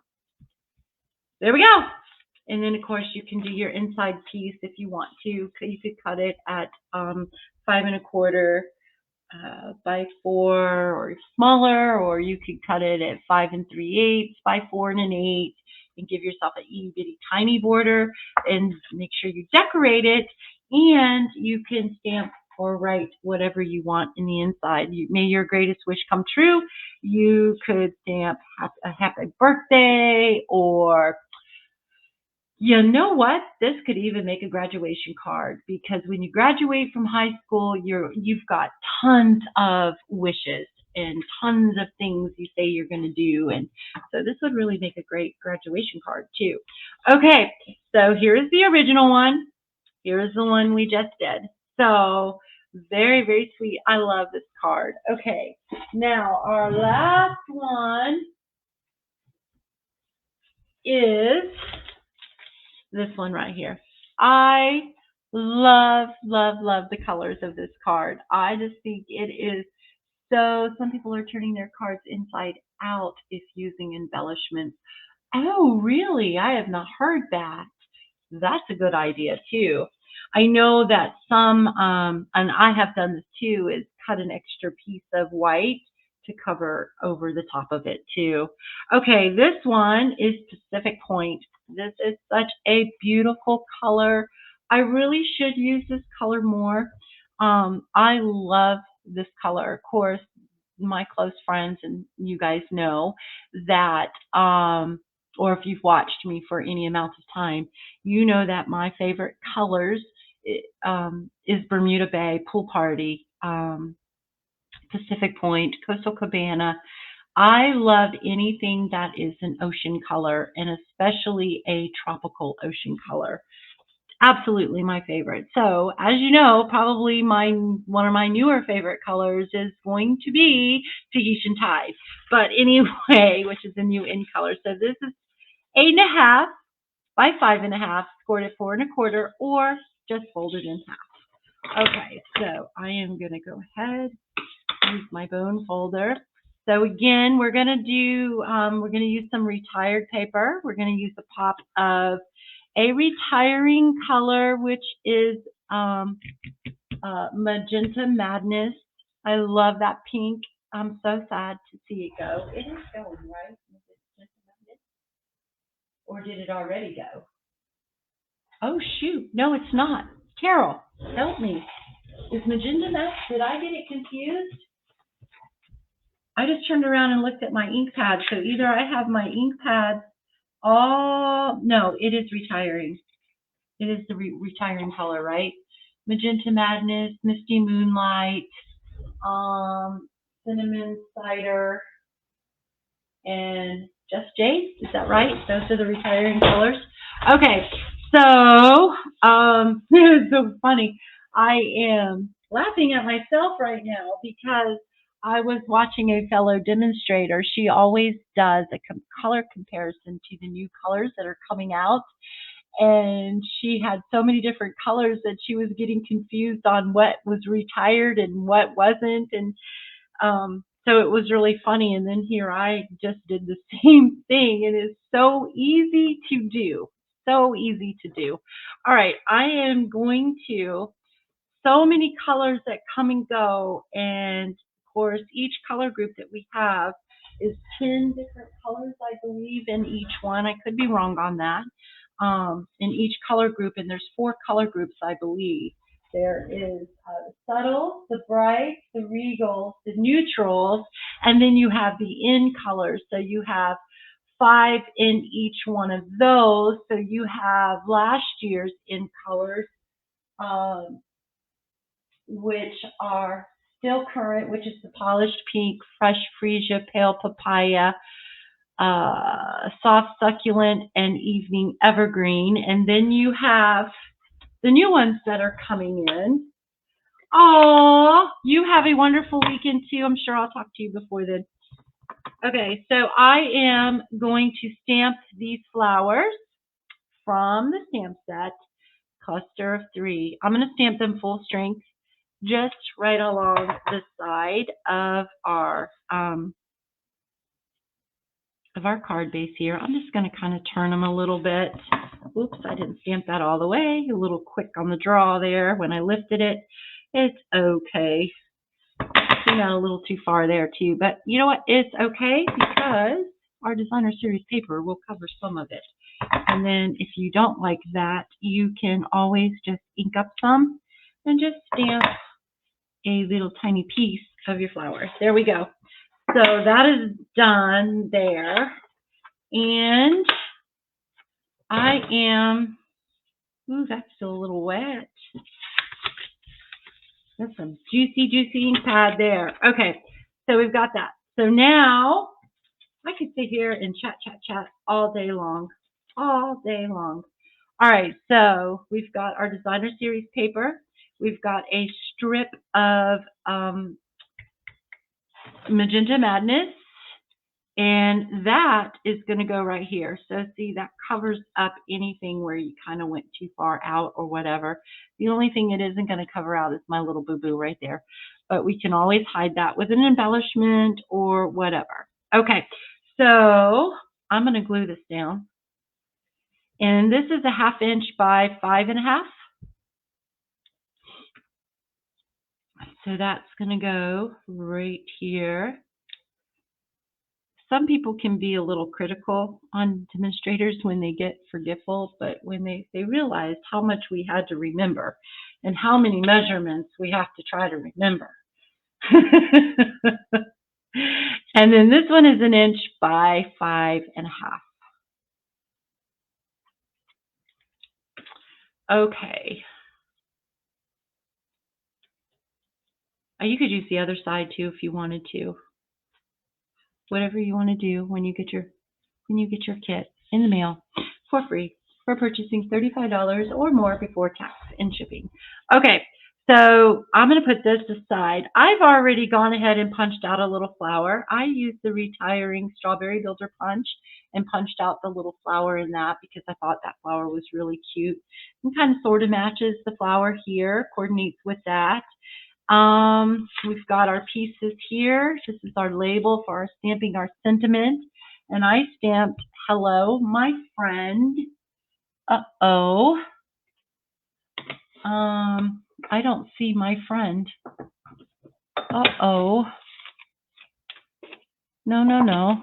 there we go. And then, of course, you can do your inside piece if you want to. You could cut it at 5 1/4 by 4 or smaller, or you could cut it at 5 3/8 by 4 1/8 and give yourself an itty bitty tiny border and make sure you decorate it. And you can stamp or write whatever you want in the inside. May your greatest wish come true. You could stamp a happy birthday, or you know what? This could even make a graduation card, because when you graduate from high school, you've got tons of wishes and tons of things you say you're going to do. And so this would really make a great graduation card too. Okay, so here's the original one. Here's the one we just did. So very, very sweet. I love this card. Okay, now our last one is this one right here. I love, love, love the colors of this card. I just think it is so, some people are turning their cards inside out if using embellishments. Oh, really? I have not heard that. That's a good idea too. I know that some, and I have done this too, is cut an extra piece of white to cover over the top of it too. Okay, this one is Pacific Point. This is such a beautiful color. I really should use this color more. I love this color. Of course, my close friends and you guys know that, or if you've watched me for any amount of time, you know that my favorite colors is Bermuda Bay, Pool Party, Pacific Point, Coastal Cabana. I love anything that is an ocean color, and especially a tropical ocean color. Absolutely my favorite. So, as you know, probably one of my newer favorite colors is going to be Tahitian Tide. But anyway, which is a new in color. So this is 8.5 by 5.5, scored at 4.25, or just folded in half. Okay, so I am going to go ahead, use my bone folder. So again, we're going to use some retired paper. We're going to use a pop of a retiring color, which is Magenta Madness. I love that pink. I'm so sad to see it go. It is going, right? Or did it already go? Oh, shoot. No, it's not. Carol, help me. Is Magenta Madness, did I get it confused? I just turned around and looked at my ink pad. So either I have my ink pad no, it is retiring. It is the retiring color, right? Magenta Madness, Misty Moonlight, Cinnamon Cider, and Just Jade. Is that right? Those are the retiring colors. Okay, so it's so funny. I am laughing at myself right now because I was watching a fellow demonstrator. She always does a color comparison to the new colors that are coming out. And she had so many different colors that she was getting confused on what was retired and what wasn't. And so it was really funny. And then here I just did the same thing. It is so easy to do. So easy to do. All right, I am going to, so many colors that come and go. And of course, each color group that we have is 10 different colors, I believe, in each one. I could be wrong on that. In each color group, and there's 4 color groups, I believe. There is the subtle, the bright, the regal, the neutrals, and then you have the in colors. So you have 5 in each one of those. So you have last year's in colors, which are still current, which is the polished pink, fresh freesia, pale papaya, soft succulent, and evening evergreen. And then you have the new ones that are coming in. Oh, you have a wonderful weekend too. I'm sure I'll talk to you before then. Okay, so I am going to stamp these flowers from the stamp set, cluster of 3. I'm going to stamp them full strength, just right along the side of our card base here. I'm just going to kind of turn them a little bit. Oops, I didn't stamp that all the way. A little quick on the draw there when I lifted it. It's okay. Came out a little too far there too, but you know what? It's okay because our designer series paper will cover some of it. And then if you don't like that, you can always just ink up some and just stamp a little tiny piece of your flower. There we go. So that is done there. And I am, ooh, that's still a little wet. That's some juicy, juicy ink pad there. Okay, so we've got that. So now I could sit here and chat all day long. All day long. All right, so we've got our designer series paper. We've got a strip of Magenta Madness, and that is going to go right here. So see, that covers up anything where you kind of went too far out or whatever. The only thing it isn't going to cover out is my little boo-boo right there. But we can always hide that with an embellishment or whatever. Okay, so I'm going to glue this down. And this is a 1/2 inch by 5.5. So that's going to go right here. Some people can be a little critical on demonstrators when they get forgetful, but when they realize how much we had to remember and how many measurements we have to try to remember. And then this one is 1 inch by 5.5. Okay. You could use the other side too if you wanted to. whatever you want to do when you get your kit in the mail for free for purchasing $35 or more before tax and shipping. Okay, so I'm going to put this aside. I've already gone ahead and punched out a little flower. I used the retiring strawberry builder punch and punched out the little flower in that because I thought that flower was really cute and kind of sort of matches the flower here, coordinates with that. We've got our pieces here. This is our label for our stamping our sentiment. And I stamped, hello, my friend. Uh-oh. I don't see my friend. Uh-oh. No.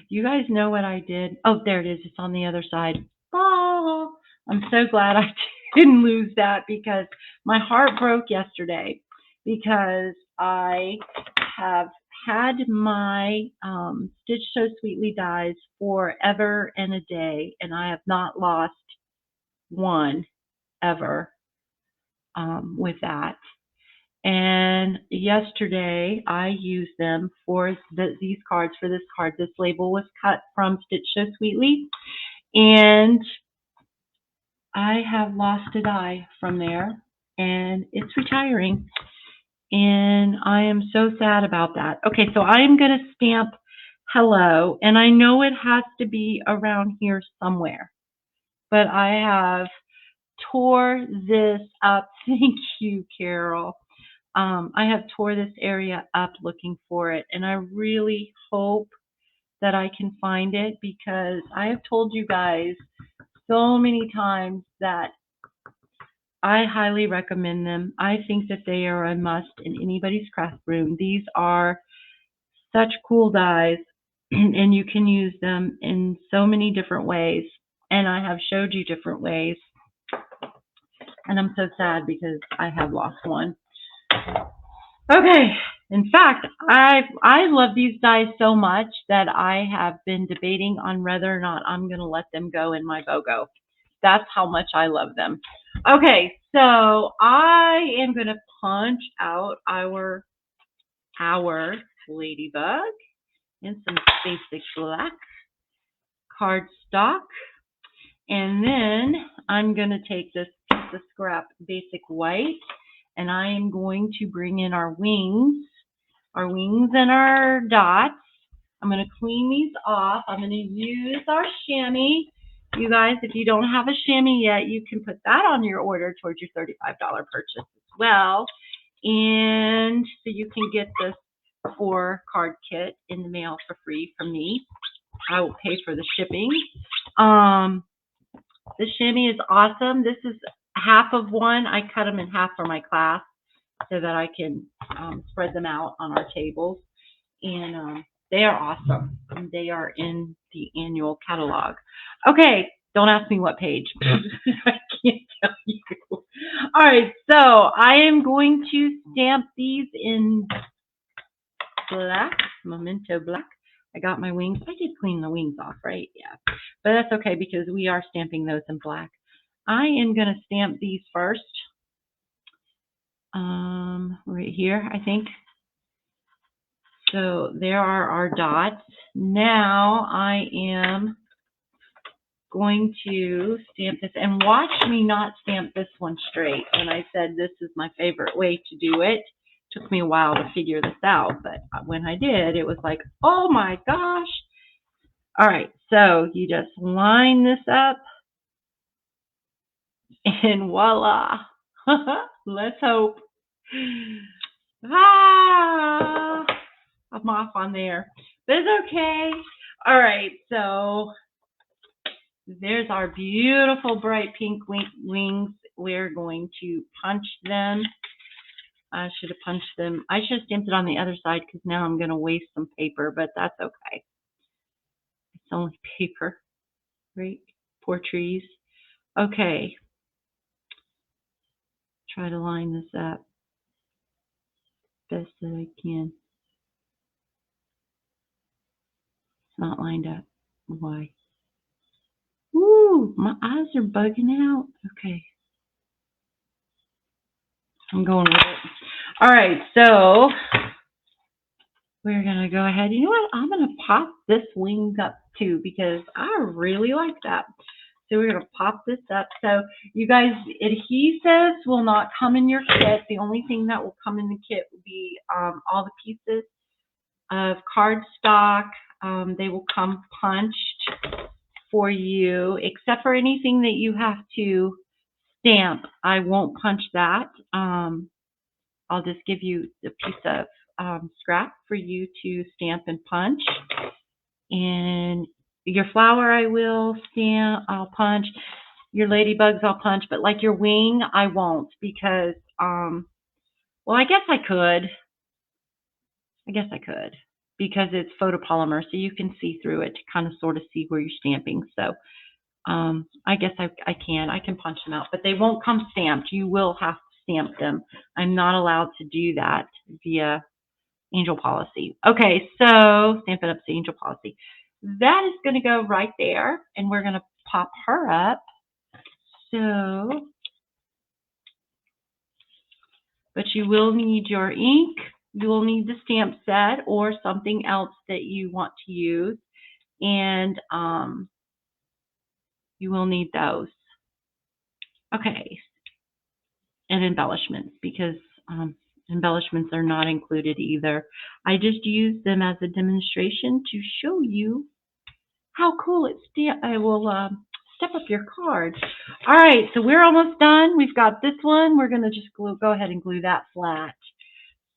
You guys know what I did. Oh, there it is. It's on the other side. Oh, I'm so glad I didn't lose that because my heart broke yesterday because I have had my Stitch So Sweetly dies forever and a day, and I have not lost one ever with that. And yesterday I used them for these cards, for this card. This label was cut from Stitch So Sweetly, and I have lost a die from there, and it's retiring. And I am so sad about that. Okay, so I am going to stamp hello, and I know it has to be around here somewhere, but I have tore this up. Thank you, Carol. I have tore this area up looking for it, and I really hope that I can find it because I have told you guys so many times that I highly recommend them. I think that they are a must in anybody's craft room. These are such cool dies, and you can use them in so many different ways, and I have showed you different ways, and I'm so sad because I have lost one. Okay, in fact, I love these dies so much that I have been debating on whether or not I'm going to let them go in my BOGO. That's how much I love them. Okay, so I am going to punch out our Ladybug in some basic black cardstock. And then I'm going to take this piece of scrap basic white, and I am going to bring in our wings and our dots. I'm going to clean these off. I'm going to use our chamois. You guys, if you don't have a chamois yet, you can put that on your order towards your $35 purchase as well. And so you can get this 4-card kit in the mail for free from me. I will pay for the shipping. The chamois is awesome. This is half of one. I cut them in half for my class so that I can spread them out on our tables. And they are awesome. And they are in the annual catalog. Okay, don't ask me what page. I can't tell you. All right, so I am going to stamp these in black, Memento Black. I got my wings. I did clean the wings off, right? Yeah. But that's okay because we are stamping those in black. I am going to stamp these first. Right here, I think. So there are our dots. Now I am going to stamp this, and watch me not stamp this one straight. And I said this is my favorite way to do it. Took me a while to figure this out, but when I did, it was like, oh my gosh. All right, so you just line this up, and voila. Let's hope. I'm off on there, but it's okay. All right, so there's our beautiful bright pink wings. We're going to punch them. I should have punched them. I should have stamped it on the other side because now I'm going to waste some paper, but that's okay. It's only paper, right? Poor trees. Okay. Try to line this up best that I can. It's not lined up. Why? Ooh, my eyes are bugging out. Okay. I'm going with it. All right, so we're going to go ahead. You know what? I'm going to pop this wing up too because I really like that. So we're going to pop this up. So you guys, adhesives will not come in your kit. The only thing that will come in the kit will be all the pieces of cardstock. They will come punched for you, except for anything that you have to stamp. I won't punch that. I'll just give you a piece of scrap for you to stamp and punch. And your flower I will stamp, I'll punch. Your ladybugs I'll punch, but like your wing I won't because, well, I guess I could because it's photopolymer, so you can see through it to kind of sort of see where you're stamping. So I guess I can punch them out, but they won't come stamped. You will have to stamp them. I'm not allowed to do that via Angel policy. Okay, so stamp it up to Angel policy. That is going to go right there, and we're going to pop her up. So, but you will need your ink. You will need the stamp set or something else that you want to use, and you will need those. Okay, and embellishments because embellishments are not included either. I just used them as a demonstration to show you how cool it will step up your card. All right, so we're almost done. We've got this one. We're going to just go ahead and glue that flat.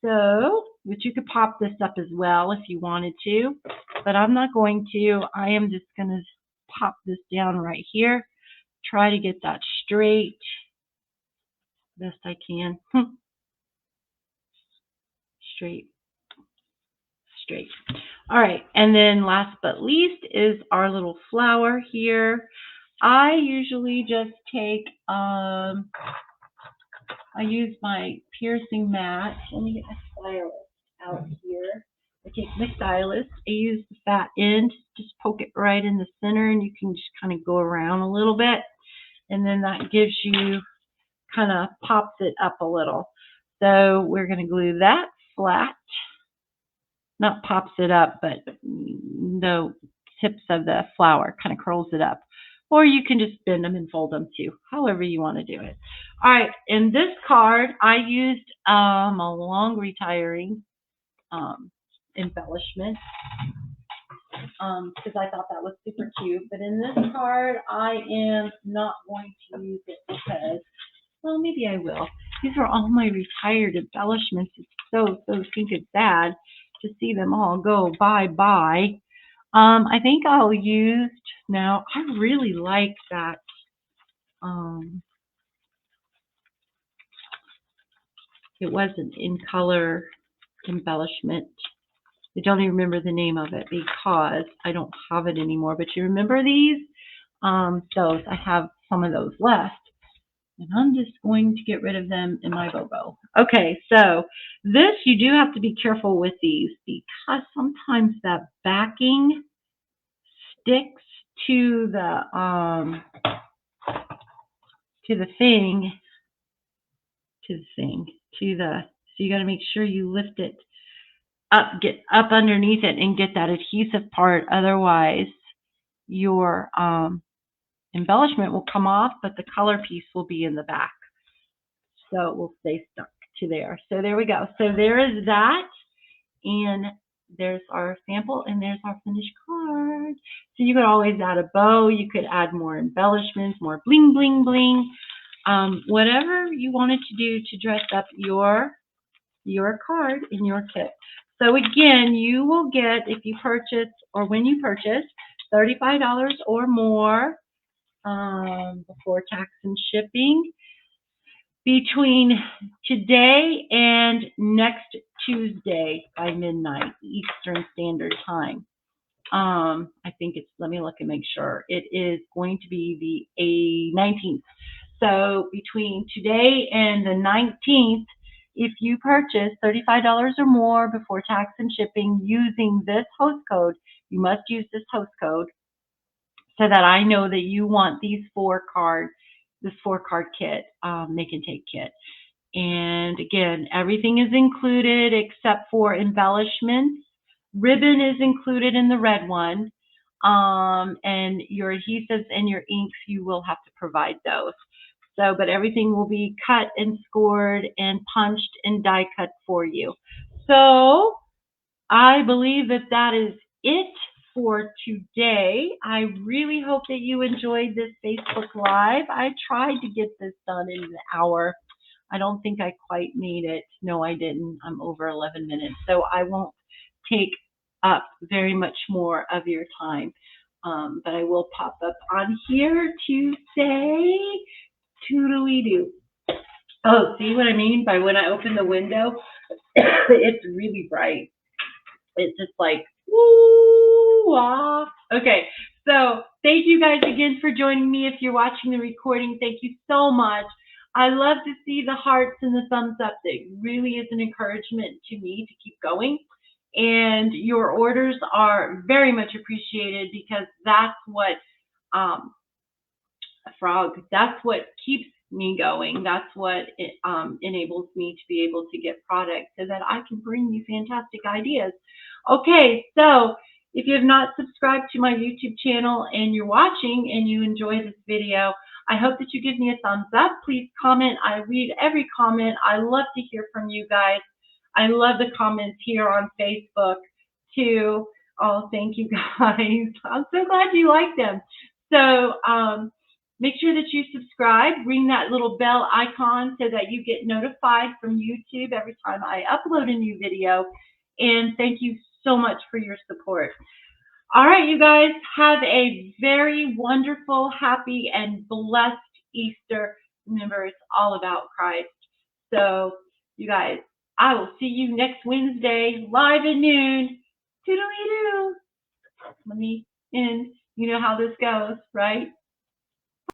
So, but you could pop this up as well if you wanted to, but I'm not going to. I am just going to pop this down right here. Try to get that straight best I can. Straight. All right, and then last but least is our little flower here. I usually just take, I use my piercing mat. Let me get my stylus out here. I take my stylus. I use the fat end, just poke it right in the center, and you can just kind of go around a little bit. And then that gives you, kind of pops it up a little. So we're going to glue that flat. Not pops it up, but the tips of the flower kind of curls it up. Or you can just bend them and fold them too, however you want to do it. All right, in this card, I used a long retiring embellishment because I thought that was super cute. But in this card, I am not going to use it because, well, maybe I will. These are all my retired embellishments. It's so stinking sad to see them all go bye-bye. I think I'll use, now, I really like that, it was an in color embellishment. I don't even remember the name of it because I don't have it anymore, but you remember these? Those, I have some of those left. And I'm just going to get rid of them in my BOBO. Okay, so this, you do have to be careful with these because sometimes that backing sticks to the so you got to make sure you lift it up, get up underneath it and get that adhesive part. Otherwise, your embellishment will come off, but the color piece will be in the back. So it will stay stuck to there. So there we go. So there is that. And there's our sample and there's our finished card. So you could always add a bow. You could add more embellishments, more bling, bling, bling. Whatever you wanted to do to dress up your card in your kit. So again, you will get, if you purchase or when you purchase, $35 or more before tax and shipping between today and next Tuesday by midnight Eastern Standard Time. I think it's, let me look and make sure. It is going to be the 19th. So between today and the 19th, if you purchase $35 or more before tax and shipping using this host code, you must use this host code so that I know that you want these 4 cards, this 4-card kit, make and take kit. And again, everything is included except for embellishments. Ribbon is included in the red one. And your adhesives and your inks, you will have to provide those. So, but everything will be cut and scored and punched and die cut for you. So I believe that that is it for today. I really hope that you enjoyed this Facebook Live. I tried to get this done in an hour. I don't think I quite made it. No, I didn't. I'm over 11 minutes. So I won't take up very much more of your time. But I will pop up on here to say toodly-doo. Oh, see what I mean by when I open the window? It's really bright. It's just like, woo, ah. Okay, so thank you guys again for joining me. If you're watching the recording, thank you so much. I love to see the hearts and the thumbs up. It really is an encouragement to me to keep going. And your orders are very much appreciated because that's what, that's what keeps me going. That's what enables me to be able to get products so that I can bring you fantastic ideas. Okay, so if you have not subscribed to my YouTube channel and you're watching and you enjoy this video, I hope that you give me a thumbs up. Please comment. I read every comment. I love to hear from you guys. I love the comments here on Facebook too. Oh, thank you guys. I'm so glad you like them. So make sure that you subscribe, ring that little bell icon so that you get notified from YouTube every time I upload a new video. And thank you so much for your support. All right, you guys, have a very wonderful, happy, and blessed Easter. Remember, it's all about Christ. So, you guys, I will see you next Wednesday, live at noon. Toodly-doo. Let me end. You know how this goes, right?